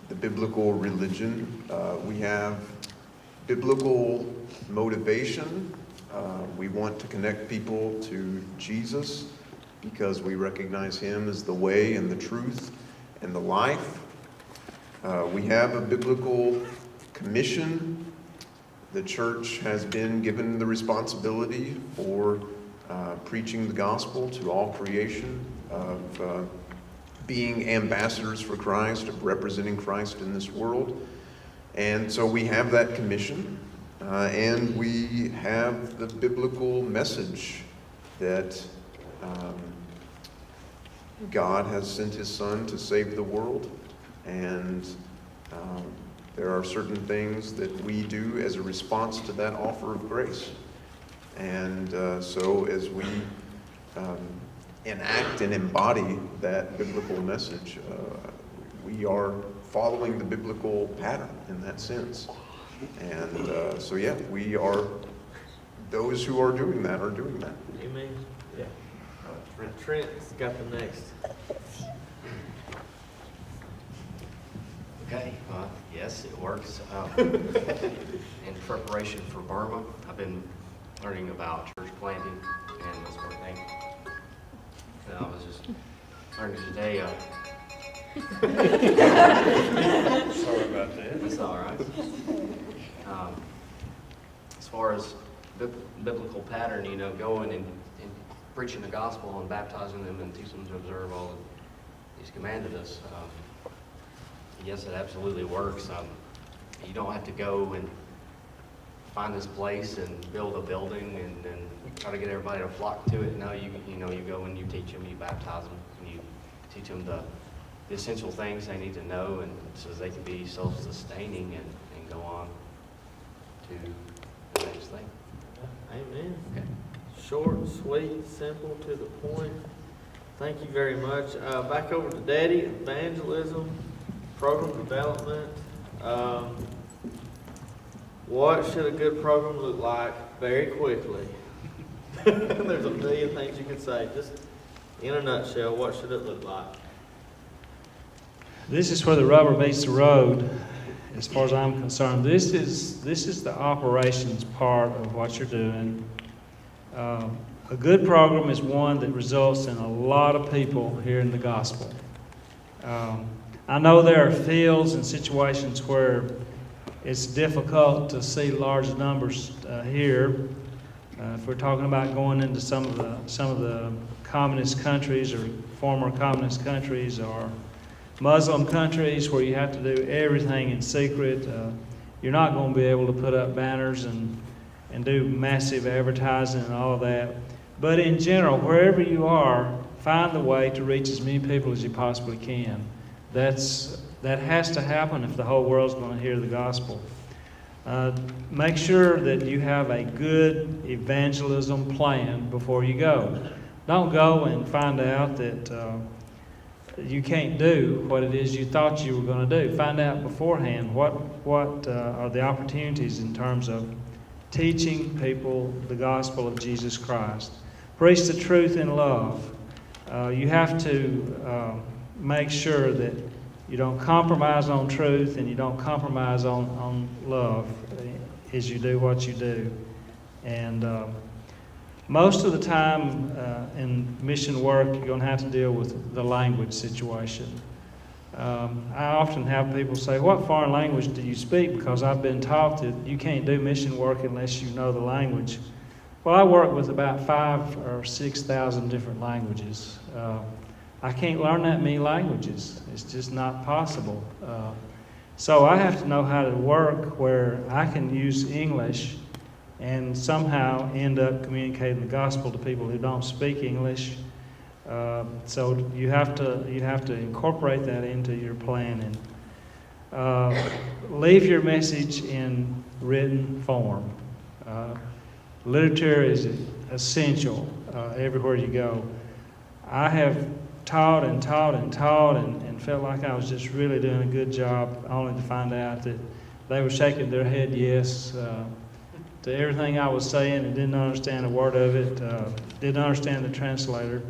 the biblical religion. We have biblical motivation. We want to connect people to Jesus because we recognize Him as the way and the truth and the life. We have a biblical commission. The church has been given the responsibility for preaching the gospel to all creation, of being ambassadors for Christ, of representing Christ in this world. And so we have that commission, and we have the biblical message that God has sent His Son to save the world, and there are certain things that we do as a response to that offer of grace. And so as we enact and embody that biblical message, we are following the biblical pattern in that sense. And so yeah, we are, those who are doing that are doing that. Amen. Yeah. Trent's got the next. Okay, yes, it works. In preparation for Burma, I've been learning about church planting and this sort of thing. And I was just learning today. Sorry about that. That's all right. As far as biblical pattern, you know, going and preaching the gospel and baptizing them and teaching them to observe all that He's commanded us. Yes, it absolutely works. You don't have to go and find this place and build a building and try to get everybody to flock to it. No, you go and you teach them, you baptize them, and you teach them the essential things they need to know, and so they can be self-sustaining and go on to the next thing. Amen. Okay. Short, sweet, simple, to the point. Thank you very much. Back over to Daddy. Evangelism, program development. What should a good program look like very quickly? There's a million things you could say. Just in a nutshell, what should it look like? This is where the rubber meets the road, as far as I'm concerned. This is the operations part of what you're doing. A good program is one that results in a lot of people hearing the gospel. I know there are fields and situations where it's difficult to see large numbers here. If we're talking about going into some of the communist countries or former communist countries or Muslim countries where you have to do everything in secret, you're not going to be able to put up banners and do massive advertising and all of that. But in general, wherever you are, find a way to reach as many people as you possibly can. That has to happen if the whole world's going to hear the gospel. Make sure that you have a good evangelism plan before you go. Don't go and find out that you can't do what it is you thought you were going to do. Find out beforehand what are the opportunities in terms of teaching people the gospel of Jesus Christ. Preach the truth in love. You have to make sure that you don't compromise on truth and you don't compromise on love as you do what you do. And most of the time in mission work, you're going to have to deal with the language situation. I often have people say, what foreign language do you speak? Because I've been taught that you can't do mission work unless you know the language. Well, I work with about 5,000 or 6,000 different languages. I can't learn that many languages. It's just not possible. So I have to know how to work where I can use English and somehow end up communicating the gospel to people who don't speak English. So you have to incorporate that into your planning. Leave your message in written form. Literature is essential everywhere you go. I have taught and felt like I was just really doing a good job, only to find out that they were shaking their head yes to everything I was saying and didn't understand a word of it, didn't understand the translator.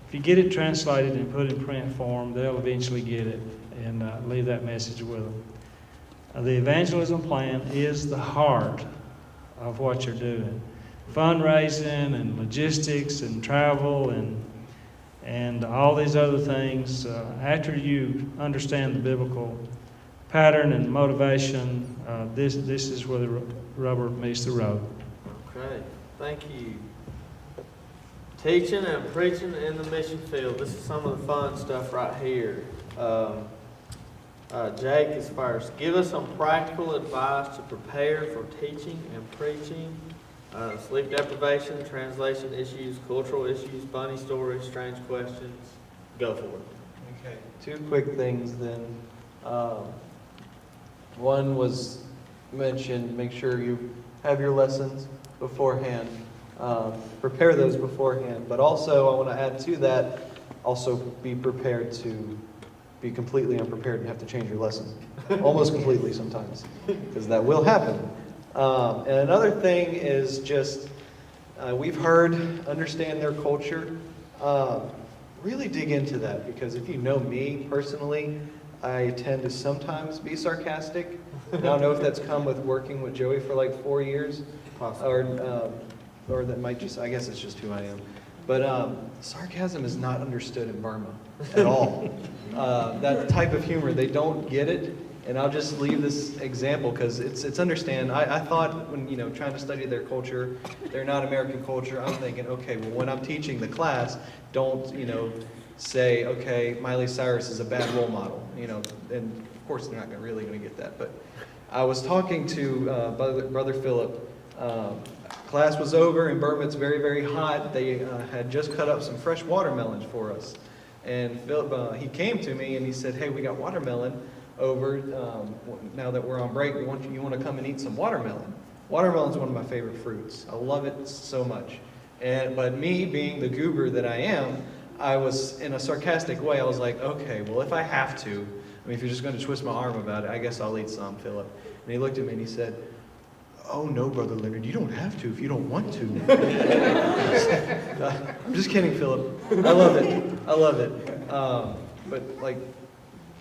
If you get it translated and put in print form, they'll eventually get it and leave that message with them. The evangelism plan is the heart of what you're doing. Fundraising and logistics and travel and all these other things. After you understand the biblical pattern and motivation, this is where the rubber meets the road. Okay, thank you. Teaching and preaching in the mission field. This is some of the fun stuff right here. Jake is first. Give us some practical advice to prepare for teaching and preaching. Sleep deprivation, translation issues, cultural issues, funny stories, strange questions. Go for it. Okay, 2 quick things then. One was mentioned, make sure you have your lessons beforehand. Prepare those beforehand. But also, I want to add to that, also be prepared to be completely unprepared and have to change your lessons. Almost completely sometimes, because that will happen. And another thing is just, we've heard, understand their culture. Really dig into that, because if you know me personally, I tend to sometimes be sarcastic. I don't know if that's come with working with Joey for like 4 years. Or that might just, I guess it's just who I am. But sarcasm is not understood in Burma at all. That type of humor, they don't get it. And I'll just leave this example because it's understand. I thought when, trying to study their culture, they're not American culture, I'm thinking, okay, well, when I'm teaching the class, don't, say, okay, Miley Cyrus is a bad role model, and of course they're not really going to get that. But I was talking to Brother Philip. Class was over in Burma. It's very, very hot. They had just cut up some fresh watermelons for us. And Philip, he came to me and he said, hey, we got watermelon over. Now that we're on break, you want to come and eat some watermelon. Watermelon's one of my favorite fruits. I love it so much. But me being the goober that I am, I was, in a sarcastic way, I was like, okay, well, if I have to, if you're just going to twist my arm about it, I guess I'll eat some, Philip. And he looked at me and he said, oh, no, Brother Leonard, you don't have to if you don't want to. I'm just kidding, Philip. I love it. But,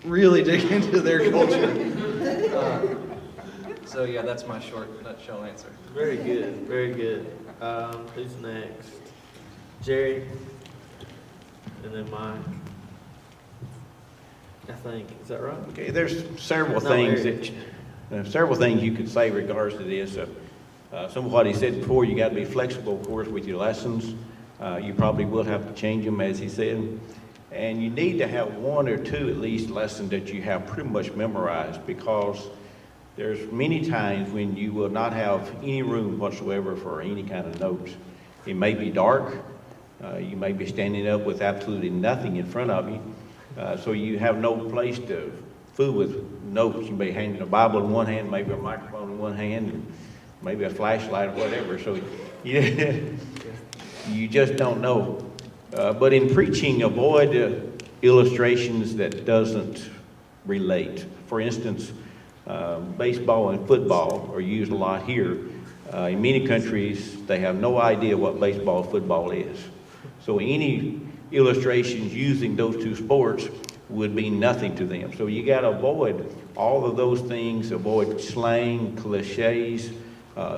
really dig into their culture. So, yeah, that's my short nutshell answer. Very good, very good. Who's next? Jerry, and then Mike. I think, is that right? Okay, there's several No, things Eric. several things you could say regards to this. Some of what he said before, you got to be flexible, of course, with your lessons. You probably will have to change them, as he said. And you need to have one or two, at least, lessons that you have pretty much memorized, because there's many times when you will not have any room whatsoever for any kind of notes. It may be dark. You may be standing up with absolutely nothing in front of you. So you have no place to fool with notes. You may hand a Bible in one hand, maybe a microphone in one hand, and maybe a flashlight or whatever. So you just don't know. But in preaching, avoid illustrations that doesn't relate. For instance, baseball and football are used a lot here. In many countries, they have no idea what baseball and football is. So any illustrations using those two sports would mean nothing to them. So you got to avoid all of those things, avoid slang, cliches,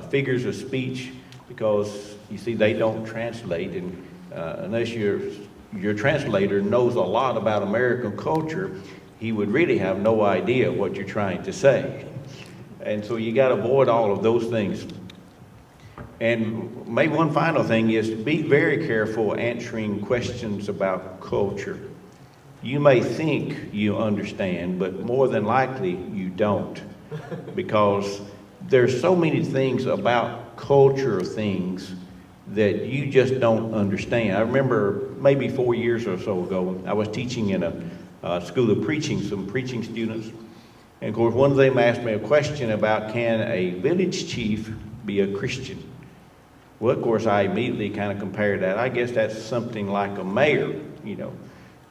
figures of speech, because you see they don't translate, and unless your translator knows a lot about American culture, he would really have no idea what you're trying to say. And so you got to avoid all of those things. And maybe one final thing is be very careful answering questions about culture. You may think you understand, but more than likely you don't, because there's so many things about culture things that you just don't understand. I remember maybe 4 years or so ago, I was teaching in a school of preaching, some preaching students. And of course, one of them asked me a question about, can a village chief be a Christian? Well, of course, I immediately kind of compared that. I guess that's something like a mayor, you know.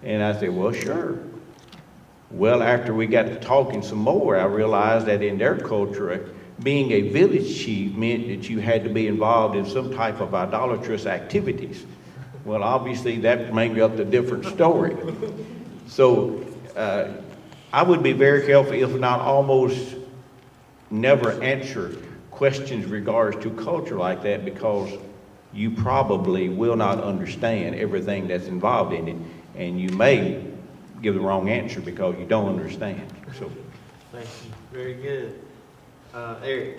And I said, well, sure. Well, after we got to talking some more, I realized that in their culture, being a village chief meant that you had to be involved in some type of idolatrous activities. Well, obviously, that made up a different story. So I would be very careful, if not almost never answer questions regards to culture like that, because you probably will not understand everything that's involved in it, and you may give the wrong answer because you don't understand. So, Thank you. Very good. Eric.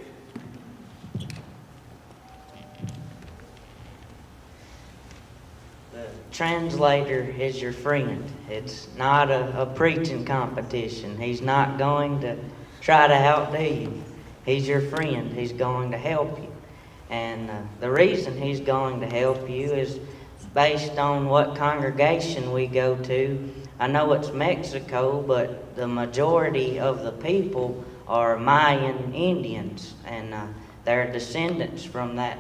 The translator is your friend. It's not a preaching competition. He's not going to try to outdo you. He's your friend. He's going to help you. And the reason he's going to help you is based on what congregation we go to. I know it's Mexico, but the majority of the people are Mayan Indians, and they're descendants from that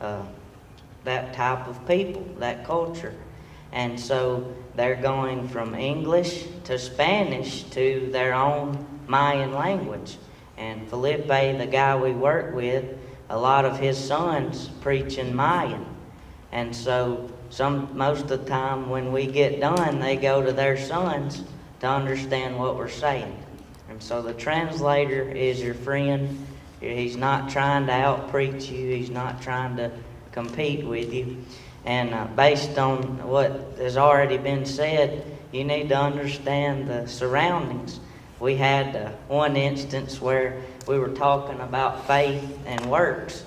type of people, that culture. And so they're going from English to Spanish to their own Mayan language. And Felipe, the guy we work with, a lot of his sons preach in Mayan. And so most of the time when we get done, they go to their sons to understand what we're saying. And so the translator is your friend. He's not trying to out-preach you. He's not trying to compete with you. And based on what has already been said, you need to understand the surroundings. We had one instance where we were talking about faith and works.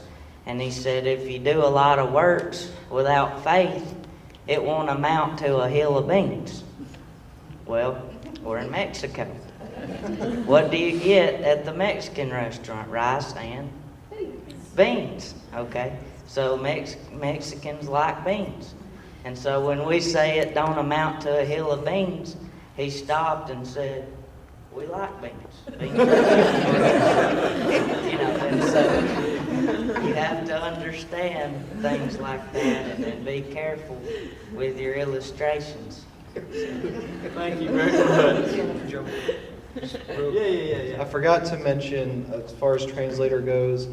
And he said, if you do a lot of works without faith, it won't amount to a hill of beans. Well, we're in Mexico. What do you get at the Mexican restaurant? Rice and beans. Okay, so Mexicans like beans. And so when we say it don't amount to a hill of beans, he stopped and said, we like beans. You know, and so you have to understand things like that and be careful with your illustrations. Thank you very much. Yeah. I forgot to mention, as far as translator goes,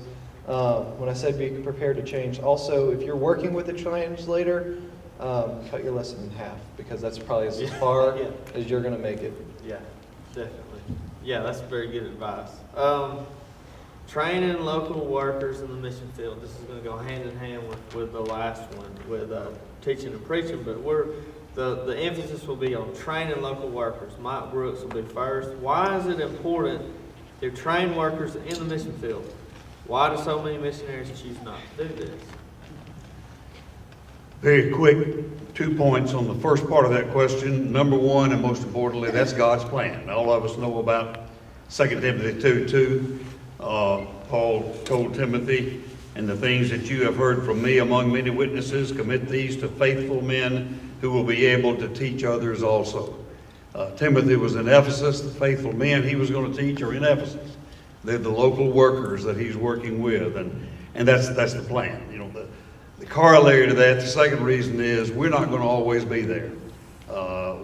when I said be prepared to change, also, if you're working with a translator, cut your lesson in half, because that's probably as far as you're going to make it. Yeah, definitely. Yeah, that's very good advice. training local workers in the mission field. This is going to go hand in hand with the last one, with teaching and preaching, but the emphasis will be on training local workers. Mike Brooks will be first. Why is it important to train workers in the mission field? Why do so many missionaries choose not to do this? Very quick, 2 points on the first part of that question. Number one, and most importantly, that's God's plan. All of us know about 2 Timothy 2:2. Paul told Timothy, "And the things that you have heard from me among many witnesses, commit these to faithful men who will be able to teach others also." Timothy was in Ephesus. The faithful men he was going to teach are in Ephesus. They're the local workers that he's working with, and that's the plan. You know, the corollary to that, the second reason is we're not going to always be there.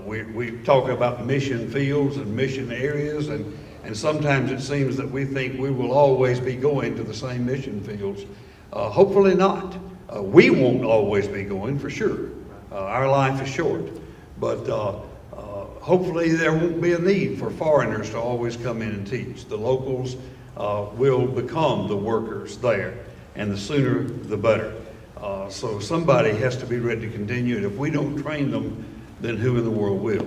We talk about mission fields and mission areas, and sometimes it seems that we think we will always be going to the same mission fields. Hopefully not. We won't always be going, for sure. Our life is short. But hopefully there won't be a need for foreigners to always come in and teach. The locals will become the workers there, and the sooner the better. So somebody has to be ready to continue, and if we don't train them, then who in the world will?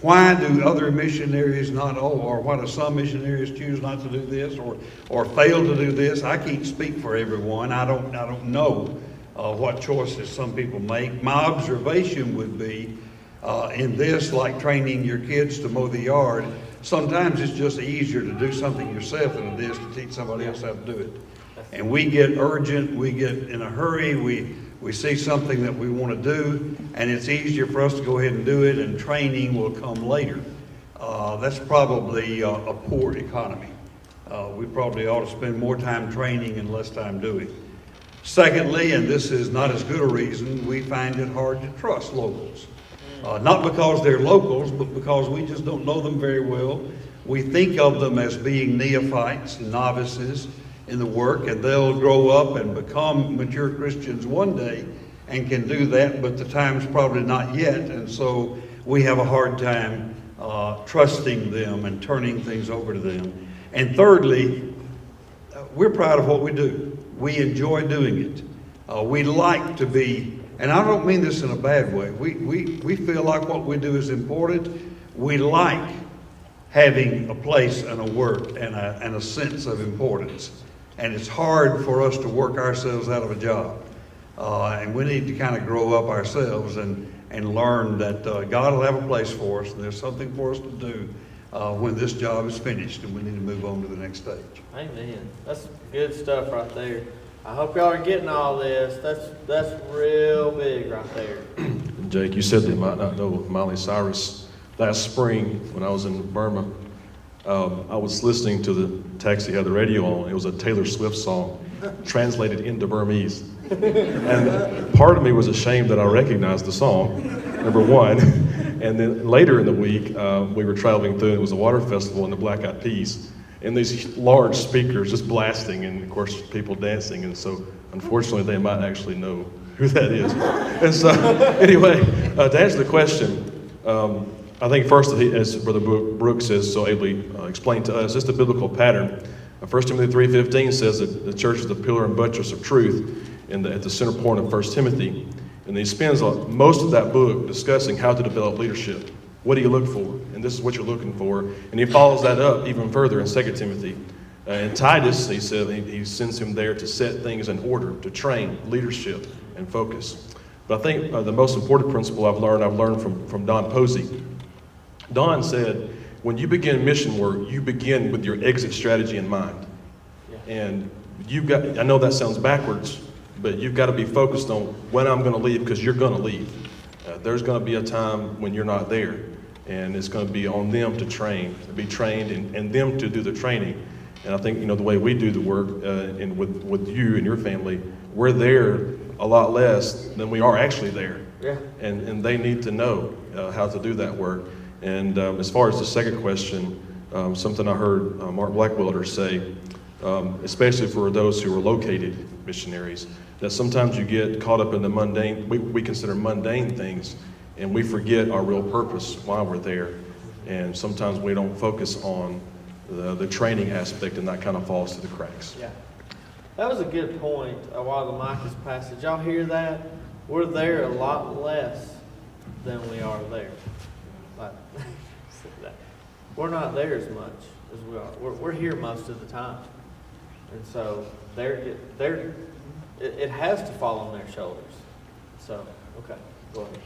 Why do other missionaries not, or why do some missionaries choose not to do this, or fail to do this? I can't speak for everyone. I don't know what choices some people make. My observation would be in this, like training your kids to mow the yard, sometimes it's just easier to do something yourself than it is to teach somebody else how to do it. And we get urgent, we get in a hurry, we see something that we want to do, and it's easier for us to go ahead and do it, and training will come later. That's probably a poor economy. We probably ought to spend more time training and less time doing. Secondly, and this is not as good a reason, we find it hard to trust locals. Not because they're locals, but because we just don't know them very well. We think of them as being neophytes, novices in the work, and they'll grow up and become mature Christians one day and can do that, but the time's probably not yet, and so we have a hard time trusting them and turning things over to them. And thirdly, we're proud of what we do. We enjoy doing it. We like to be, and I don't mean this in a bad way, we feel like what we do is important. We like having a place and a work and a sense of importance. And it's hard for us to work ourselves out of a job. And we need to kind of grow up ourselves and learn that God will have a place for us, and there's something for us to do when this job is finished, and we need to move on to the next stage. Amen. That's good stuff right there. I hope y'all are getting all this. That's real big right there. Jake, you said they might not know Miley Cyrus. Last spring, when I was in Burma, I was listening to the taxi, had the radio on. It was a Taylor Swift song, translated into Burmese. And part of me was ashamed that I recognized the song, number one. And then later in the week, we were traveling through, and it was a water festival in the Black Eyed Peas. And these large speakers just blasting, and of course people dancing. And so unfortunately they might actually know who that is. And so anyway, to answer the question, I think first, as Brother Brooks has so ably explained to us, it's the biblical pattern. 1 Timothy 3:15 says that the church is the pillar and buttress of truth at the center point of 1 Timothy. And he spends most of that book discussing how to develop leadership. What do you look for? And this is what you're looking for. And he follows that up even further in 2 Timothy. In Titus, he said he sends him there to set things in order, to train leadership and focus. But I think the most important principle I've learned from Don Posey. Don said, when you begin mission work, you begin with your exit strategy in mind. And I know that sounds backwards, but you've got to be focused on when I'm going to leave, because you're going to leave. There's going to be a time when you're not there, and it's going to be on them to be trained, and them to do the training. And I think, the way we do the work, and with you and your family, we're there a lot less than we are actually there. Yeah. And they need to know how to do that work. And as far as the second question, something I heard Mark Blackwelder say, especially for those who are located missionaries, that sometimes you get caught up in the mundane, we consider mundane things, and we forget our real purpose, why we're there. And sometimes we don't focus on the training aspect, and that kind of falls to the cracks. Yeah. That was a good point while the mic is passed. Did y'all hear that? We're there a lot less than we are there. Like, we're not there as much as we are. We're here most of the time. And so it has to fall on their shoulders. So, okay, go ahead.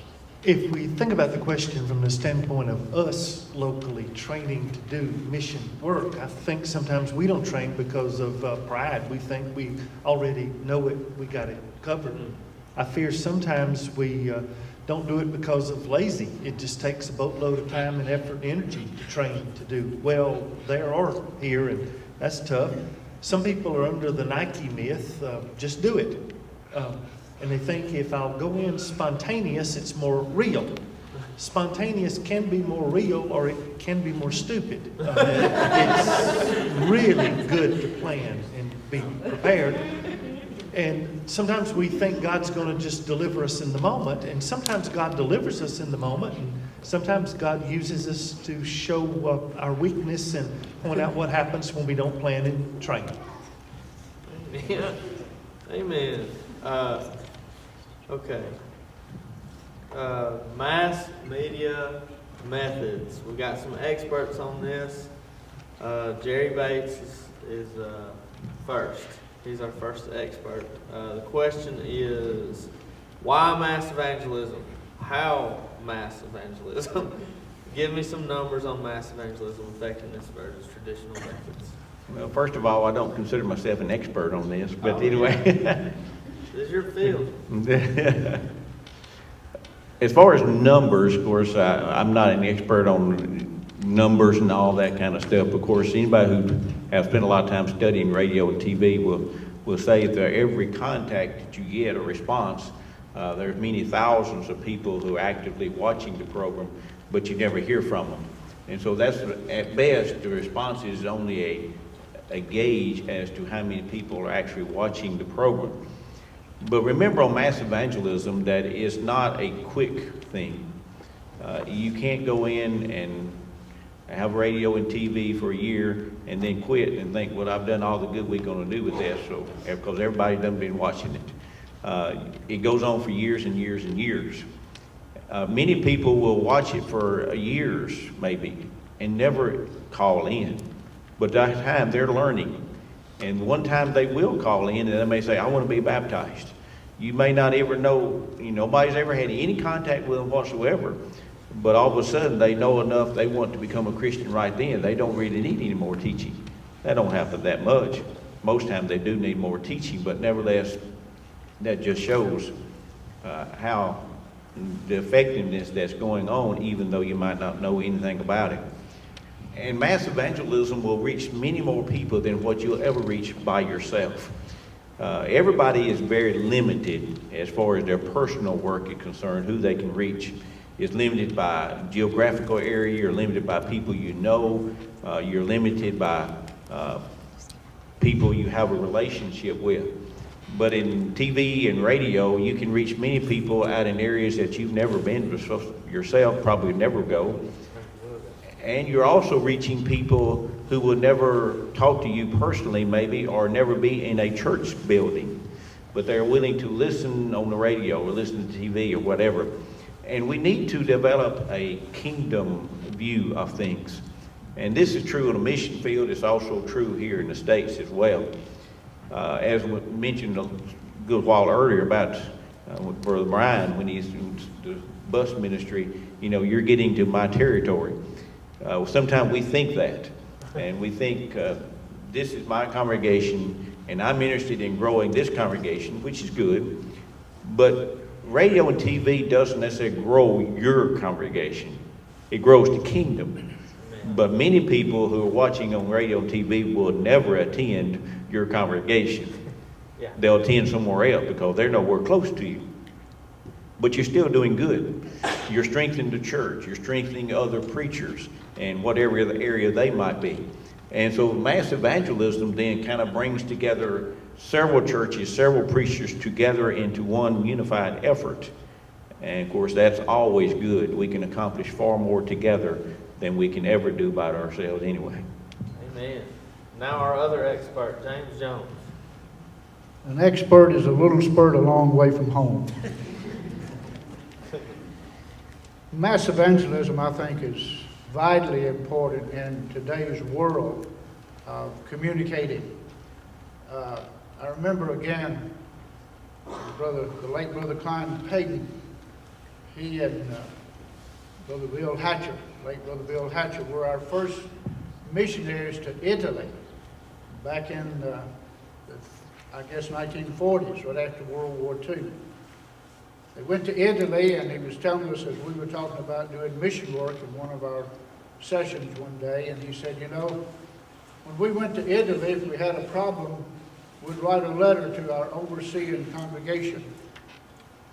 If we think about the question from the standpoint of us locally training to do mission work, I think sometimes we don't train because of pride. We think we already know it, we got it covered. I fear sometimes we don't do it because of lazy. It just takes a boatload of time and effort and energy to train to do well there or here, and that's tough. Some people are under the Nike myth, just do it. And they think if I'll go in spontaneous, it's more real. Spontaneous can be more real, or it can be more stupid. It's really good to plan and be prepared. And sometimes we think God's going to just deliver us in the moment, and sometimes God delivers us in the moment, and sometimes God uses us to show our weakness and point out what happens when we don't plan and train. Yeah. Amen. Okay. Mass media methods. We got some experts on this. Jerry Bates is first. He's our first expert. The question is, why mass evangelism? How mass evangelism? Give me some numbers on mass evangelism effectiveness versus traditional methods. Well, first of all, I don't consider myself an expert on this, but anyway. This is your field. As far as numbers, of course, I'm not an expert on numbers and all that kind of stuff. Of course, anybody who has spent a lot of time studying radio and TV will say that every contact that you get, a response, there's many thousands of people who are actively watching the program, but you never hear from them. And so that's, at best, the response is only a gauge as to how many people are actually watching the program. But remember on mass evangelism that it's not a quick thing. You can't go in and have radio and TV for a year and then quit and think, well, I've done all the good we're going to do with this, so, because everybody done been watching it. It goes on for years and years and years. Many people will watch it for years, maybe, and never call in. But that time they're learning. And one time they will call in and they may say, I want to be baptized. You may not ever know, nobody's ever had any contact with them whatsoever. But all of a sudden they know enough, they want to become a Christian right then. They don't really need any more teaching. That don't happen that much. Most times they do need more teaching, but nevertheless, that just shows how the effectiveness that's going on, even though you might not know anything about it. And mass evangelism will reach many more people than what you'll ever reach by yourself. Everybody is very limited as far as their personal work is concerned, who they can reach. It's limited by geographical area, you're limited by people you know, you're limited by people you have a relationship with. But in TV and radio, you can reach many people out in areas that you've never been yourself, probably never go. And you're also reaching people who will never talk to you personally, maybe, or never be in a church building. But they're willing to listen on the radio or listen to TV or whatever. And we need to develop a kingdom view of things. And this is true in the mission field. It's also true here in the States as well. As we mentioned a good while earlier about Brother Brian, when he's in the bus ministry, you're getting to my territory. Sometimes we think that, and we think this is my congregation, and I'm interested in growing this congregation, which is good, but radio and TV doesn't necessarily grow your congregation. It grows the kingdom. But many people who are watching on radio and TV will never attend your congregation. Yeah. They'll attend somewhere else because they're nowhere close to you. But you're still doing good. You're strengthening the church. You're strengthening other preachers and whatever the area they might be. And so mass evangelism then kind of brings together several churches, several preachers together into one unified effort. And of course, that's always good. We can accomplish far more together than we can ever do by ourselves anyway. Amen. Now our other expert, James Jones. An expert is a little spurt a long way from home. Mass evangelism, I think, is vitally important in today's world of communicating. I remember again, the late Brother Klein Payton, he and Brother Bill Hatcher, late Brother Bill Hatcher, were our first missionaries to Italy back in, I guess, 1940s, right after World War II. They went to Italy, and he was telling us as we were talking about doing mission work in one of our sessions one day, and he said, you know, when we went to Italy, if we had a problem, we'd write a letter to our overseeing congregation.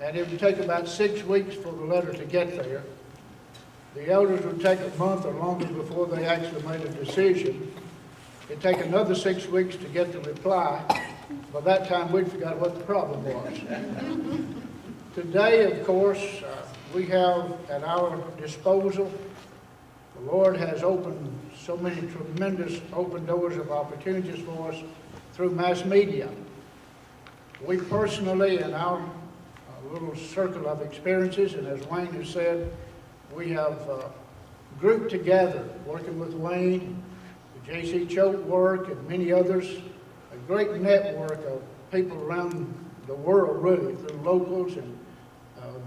And it would take about 6 weeks for the letter to get there. The elders would take a month or longer before they actually made a decision. It'd take another 6 weeks to get the reply. By that time, we'd forgot what the problem was. Today, of course, we have at our disposal, the Lord has opened so many tremendous open doors of opportunities for us through mass media. We personally, in our little circle of experiences, and as Wayne has said, we have grouped together, working with Wayne, the J.C. Choate work, and many others, a great network of people around the world, really, through locals and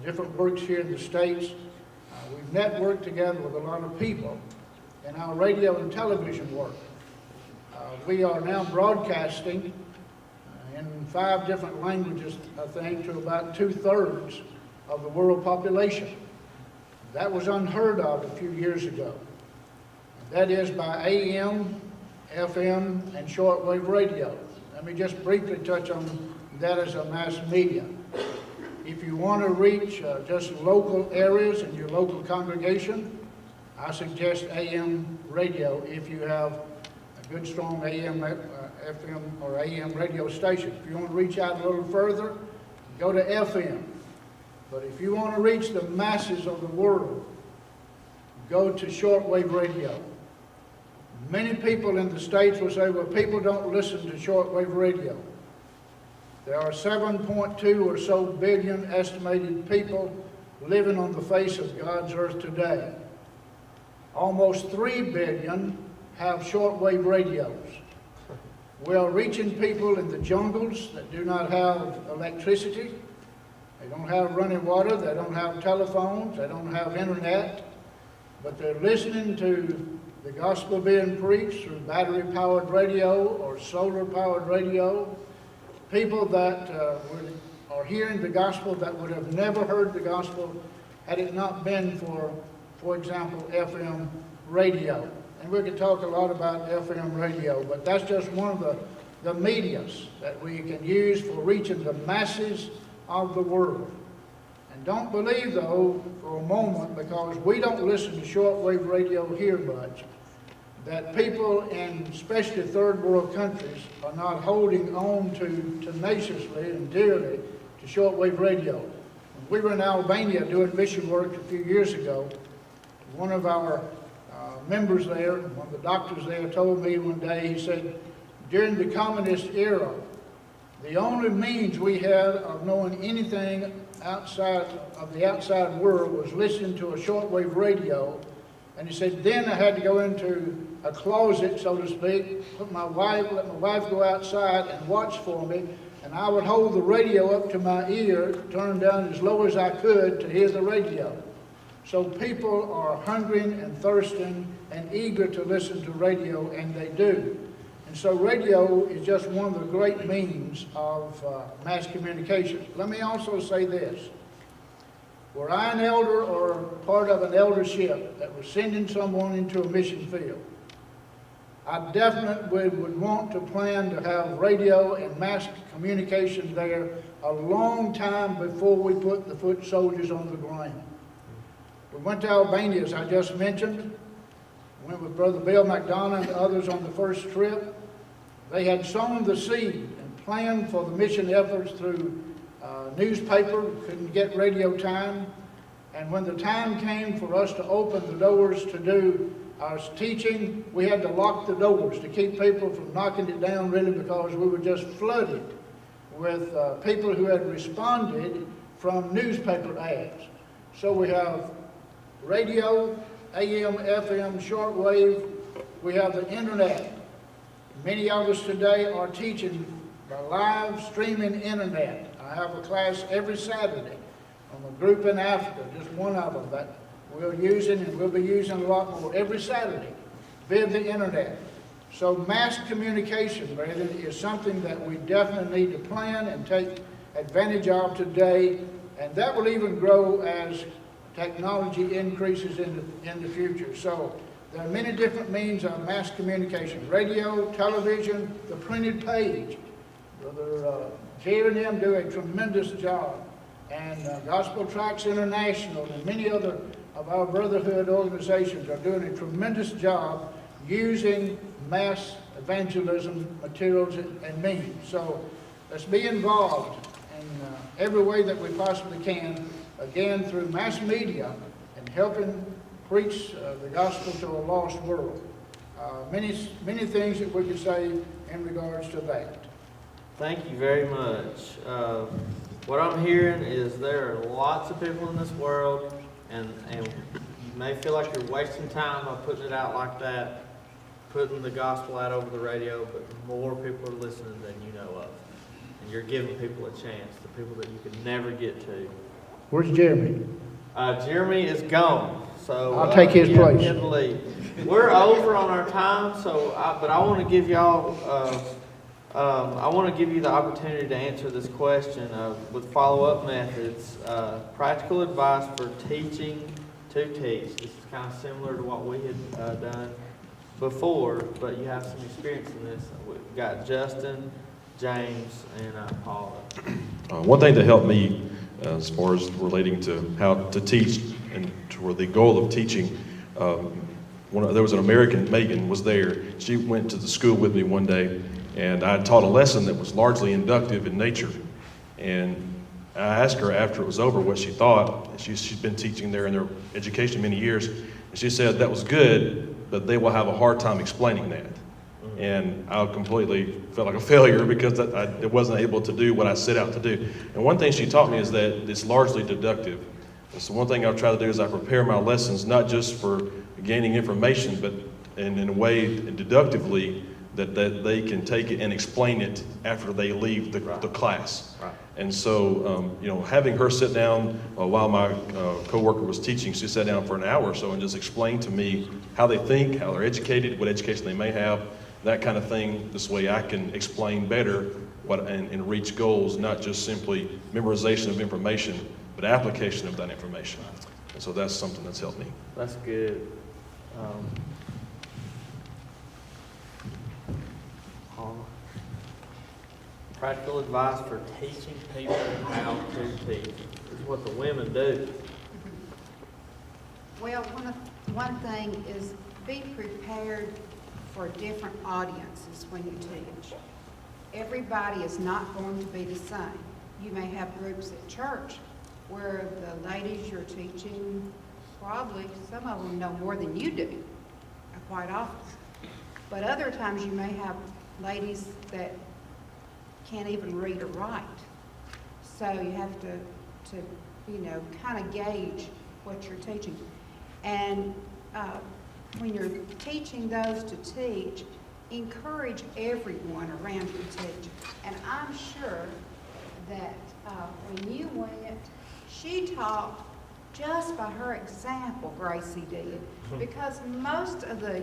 different works here in the States. We've networked together with a lot of people in our radio and television work. We are now broadcasting in 5 different languages, I think, to about 2/3 of the world population. That was unheard of a few years ago. That is by AM, FM, and shortwave radio. Let me just briefly touch on that as a mass media. If you want to reach just local areas in your local congregation, I suggest AM radio if you have a good strong AM, FM, or AM radio station. If you want to reach out a little further, go to FM. But if you want to reach the masses of the world, go to shortwave radio. Many people in the States will say, well, people don't listen to shortwave radio. There are 7.2 or so billion estimated people living on the face of God's earth today. Almost 3 billion have shortwave radios. We are reaching people in the jungles that do not have electricity. They don't have running water. They don't have telephones. They don't have internet. But they're listening to the gospel being preached through battery-powered radio or solar-powered radio. People that are hearing the gospel that would have never heard the gospel had it not been for example, FM radio. And we could talk a lot about FM radio, but that's just one of the medias that we can use for reaching the masses of the world. And don't believe, though, for a moment, because we don't listen to shortwave radio here much, that people in especially third world countries are not holding on to tenaciously and dearly to shortwave radio. When we were in Albania doing mission work a few years ago, one of our members there, one of the doctors there told me one day, he said, during the communist era, the only means we had of knowing anything outside of the outside world was listening to a shortwave radio. And he said, then I had to go into a closet, so to speak, let my wife go outside and watch for me, and I would hold the radio up to my ear, turn down as low as I could to hear the radio. So people are hungering and thirsting and eager to listen to radio, and they do. And so radio is just one of the great means of mass communication. Let me also say this. Were I an elder or part of an eldership that was sending someone into a mission field, I definitely would want to plan to have radio and mass communication there a long time before we put the foot soldiers on the ground. We went to Albania, as I just mentioned. Went with Brother Bill McDonough and others on the first trip. They had sown the seed and planned for the mission efforts through newspaper, couldn't get radio time. And when the time came for us to open the doors to do I was teaching, we had to lock the doors to keep people from knocking it down really because we were just flooded with people who had responded from newspaper ads. So we have radio, AM, FM, shortwave, we have the internet. Many of us today are teaching by live streaming internet. I have a class every Saturday on a group in Africa, just one of them that we're using, and we'll be using a lot more every Saturday via the internet. So mass communication, brethren, is something that we definitely need to plan and take advantage of today, and that will even grow as technology increases in the future. So there are many different means of mass communication: radio, television, the printed page. Brother Jerry and them do a tremendous job, and Gospel Tracts International and many other of our brotherhood organizations are doing a tremendous job using mass evangelism materials and means. So let's be involved in every way that we possibly can, again through mass media and helping preach the gospel to a lost world. Many things that we could say in regards to that. Thank you very much. What I'm hearing is there are lots of people in this world, and you may feel like you're wasting time by putting it out like that, putting the gospel out over the radio, but more people are listening than you know of. And you're giving people a chance, the people that you could never get to. Where's Jeremy? Jeremy is gone, so I'll take his place. He had to leave. We're over on our time, so but I want to give y'all. I want to give you the opportunity to answer this question with follow-up methods. Practical advice for teaching to teach. This is kind of similar to what we had done before, but you have some experience in this. We've got Justin, James, and Paula. One thing that helped me as far as relating to how to teach and toward the goal of teaching, there was an American, Megan was there. She went to the school with me one day, and I taught a lesson that was largely inductive in nature. And I asked her after it was over what she thought. She's been teaching there in their education many years. And she said that was good, but they will have a hard time explaining that. And I completely felt like a failure because I wasn't able to do what I set out to do. And one thing she taught me is that it's largely deductive. And so one thing I've tried to do is I prepare my lessons not just for gaining information, but in a way deductively that they can take it and explain it after they leave the class. Right. And so, having her sit down while my coworker was teaching, she sat down for an hour or so and just explained to me how they think, how they're educated, what education they may have, that kind of thing. This way I can explain better and reach goals, not just simply memorization of information, but application of that information. And so that's something that's helped me. That's good. Practical advice for teaching people how to teach. This is what the women do. Well, one thing is be prepared for different audiences when you teach. Everybody is not going to be the same. You may have groups at church where the ladies you're teaching, probably some of them know more than you do, quite often. But other times you may have ladies that can't even read or write. So you have to kind of gauge what you're teaching. And when you're teaching those to teach, encourage everyone around you to teach. And I'm sure that when you went, she taught just by her example, Gracie did, because most of the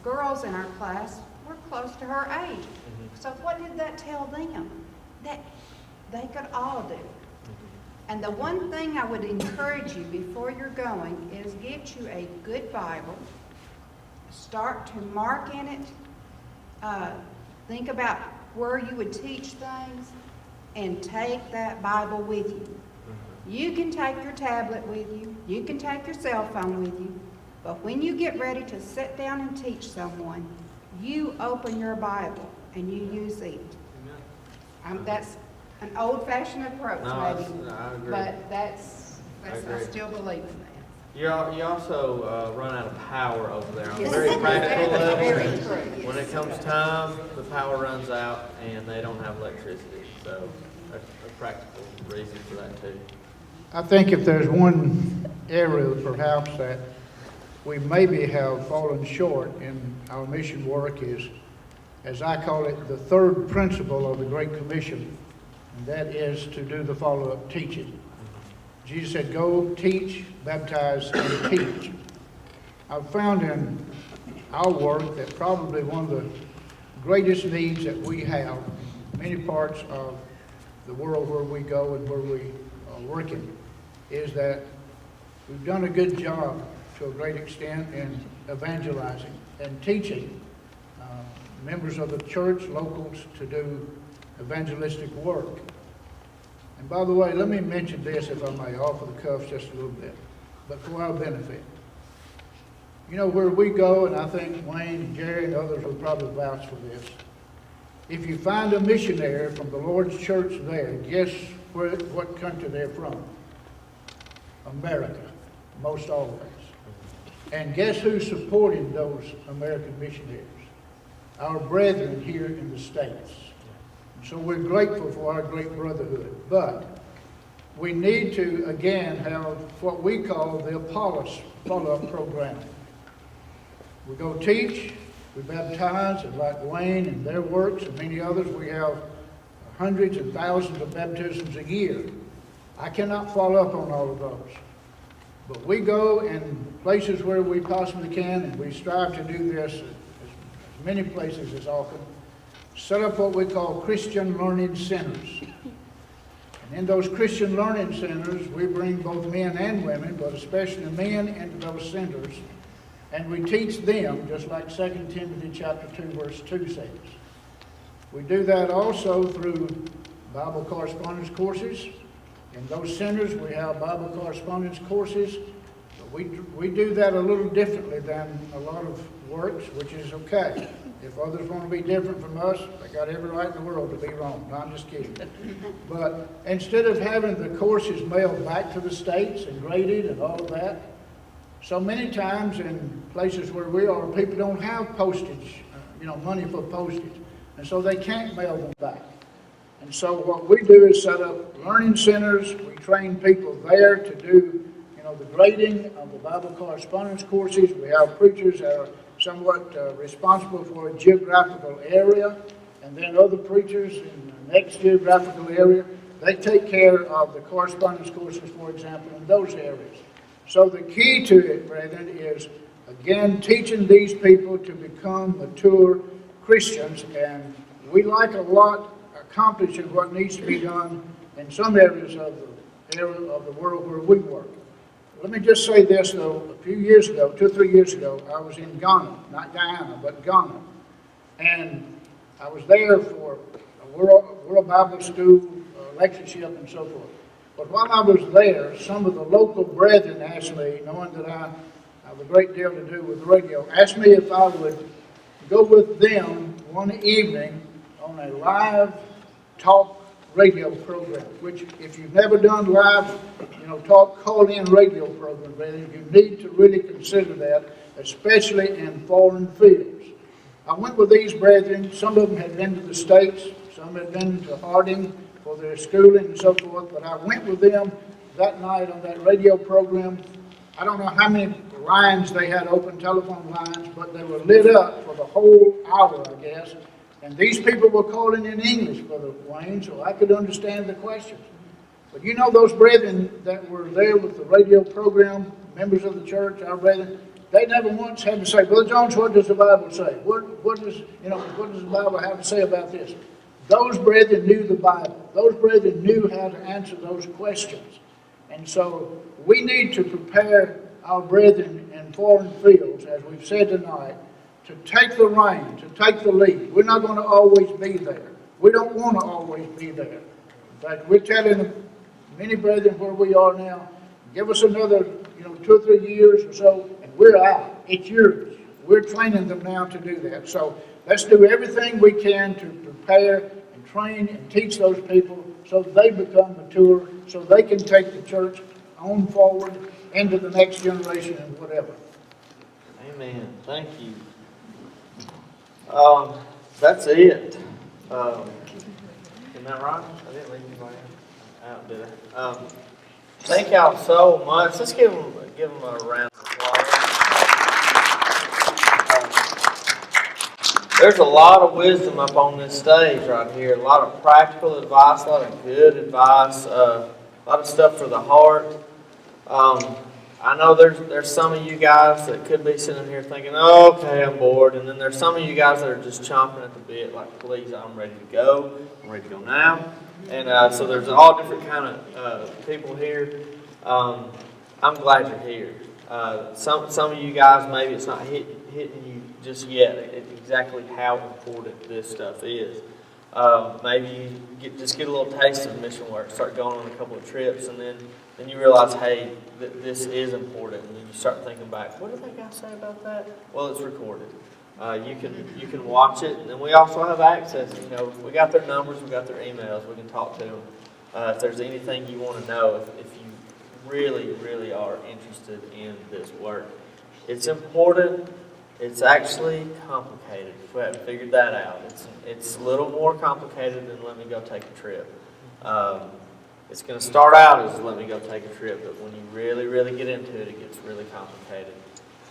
girls in our class were close to her age. So what did that tell them? That they could all do. And the one thing I would encourage you before you're going is get you a good Bible, start to mark in it, think about where you would teach things, and take that Bible with you. You can take your tablet with you, you can take your cell phone with you, but when you get ready to sit down and teach someone, you open your Bible and you use it. That's an old-fashioned approach, maybe, I agree. but I still believe in that. You also run out of power over there. On a Yes. very practical Very level, true. when it comes time, the power runs out and they don't have electricity. So that's a practical reason for that too. I think if there's one area perhaps that we maybe have fallen short in our mission work is, as I call it, the third principle of the Great Commission, and that is to do the follow-up teaching. Jesus said, go teach, baptize, and teach. I've found in our work that probably one of the greatest needs that we have in many parts of the world where we go and where we are working is that we've done a good job to a great extent in evangelizing and teaching members of the church, locals, to do evangelistic work. And by the way, let me mention this, if I may, off of the cuff just a little bit, but for our benefit. You know, where we go, and I think Wayne and Jerry and others will probably vouch for this, if you find a missionary from the Lord's church there, guess what country they're from? America, most always. And guess who's supporting those American missionaries? Our brethren here in the States. So we're grateful for our great brotherhood. But we need to, again, have what we call the Apollos follow-up program. We go teach, we baptize, and like Wayne and their works and many others, we have hundreds and thousands of baptisms a year. I cannot follow up on all of those. But we go in places where we possibly can, and we strive to do this as many places as often, set up what we call Christian Learning Centers. And in those Christian Learning Centers, we bring both men and women, but especially men, into those centers, and we teach them, just like 2 Timothy chapter 2, verse 2 says. We do that also through Bible correspondence courses. In those centers, we have Bible correspondence courses. But we do that a little differently than a lot of works, which is okay. If others want to be different from us, they got every right in the world to be wrong. No, I'm just kidding. But instead of having the courses mailed back to the States and graded and all of that, so many times in places where we are, people don't have postage, money for postage. And so they can't mail them back. And so what we do is set up learning centers. We train people there to do, the grading of the Bible correspondence courses. We have preachers that are somewhat responsible for a geographical area, and then other preachers in the next geographical area, they take care of the correspondence courses, for example, in those areas. So the key to it, brethren, is, again, teaching these people to become mature Christians, and we like a lot accomplishing what needs to be done in some areas of the world where we work. Let me just say this, though. A few years ago, 2 or 3 years ago, I was in Ghana, not Guyana, but Ghana. And I was there for a World Bible School lectureship and so forth. But while I was there, some of the local brethren asked me, knowing that I have a great deal to do with radio, asked me if I would go with them one evening on a live talk radio program, which if you've never done live, talk call-in radio program, brethren, you need to really consider that, especially in foreign fields. I went with these brethren. Some of them had been to the States, some had been to Harding for their schooling and so forth, but I went with them that night on that radio program. I don't know how many lines they had open, telephone lines, but they were lit up for the whole hour, I guess. And these people were calling in English, Brother Wayne, so I could understand the questions. But those brethren that were there with the radio program, members of the church, our brethren, they never once had to say, Brother Jones, what does the Bible say? What does the Bible have to say about this? Those brethren knew the Bible. Those brethren knew how to answer those questions. And so we need to prepare our brethren in foreign fields, as we've said tonight, to take the reign, to take the lead. We're not going to always be there. We don't want to always be there. In fact, we're telling many brethren where we are now, give us another 2 or 3 years or so, and we're out. It's yours. We're training them now to do that. So let's do everything we can to prepare and train and teach those people so they become mature, so they can take the church on forward into the next generation and whatever. Amen. Thank you. That's it. Isn't that right? I didn't leave anybody out, did I? Thank y'all so much. Let's give them a round of applause. There's a lot of wisdom up on this stage right here. A lot of practical advice, a lot of good advice, a lot of stuff for the heart. I know there's some of you guys that could be sitting here thinking, oh, okay, I'm bored. And then there's some of you guys that are just chomping at the bit, like, please, I'm ready to go. I'm ready to go now. And so there's all different kind of people here. I'm glad you're here. Some of you guys, maybe it's not hitting you just yet exactly how important this stuff is. Maybe you just get a little taste of mission work, start going on a couple of trips, and then you realize, hey, this is important, and then you start thinking back, what did that guy say about that? Well, it's recorded. You can watch it, and then we also have access. You know, we got their numbers, we got their emails, we can talk to them. If there's anything you want to know, if you really, really are interested in this work. It's important. It's actually complicated. If we haven't figured that out, it's a little more complicated than let me go take a trip. It's going to start out as let me go take a trip, but when you really, really get into it, it gets really complicated.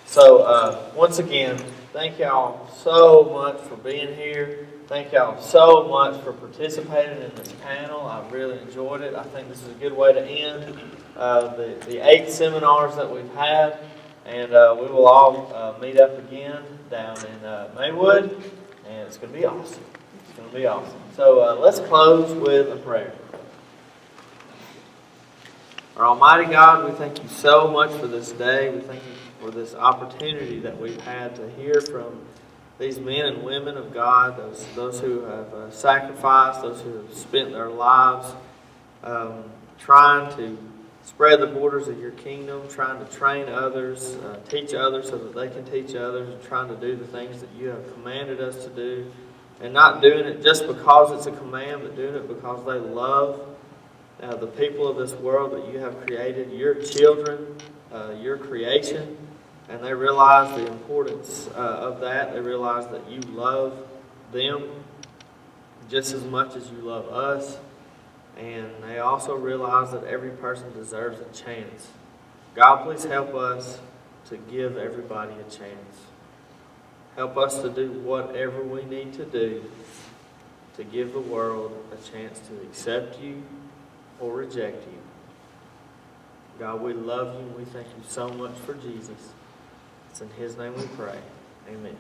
So once again, thank y'all so much for being here. Thank y'all so much for participating in this panel. I really enjoyed it. I think this is a good way to end the 8 seminars that we've had. And we will all meet up again down in Maywood, and it's going to be awesome. It's going to be awesome. So let's close with a prayer. Our Almighty God, we thank you so much for this day. We thank you for this opportunity that we've had to hear from these men and women of God, those who have sacrificed, those who have spent their lives trying to spread the borders of your kingdom, trying to train others, teach others so that they can teach others, and trying to do the things that you have commanded us to do, and not doing it just because it's a command, but doing it because they love the people of this world that you have created, your children, your creation, and they realize the importance of that. They realize that you love them just as much as you love us. And they also realize that every person deserves a chance. God, please help us to give everybody a chance. Help us to do whatever we need to do to give the world a chance to accept you or reject you. God, we love you and we thank you so much for Jesus. It's in his name we pray. Amen.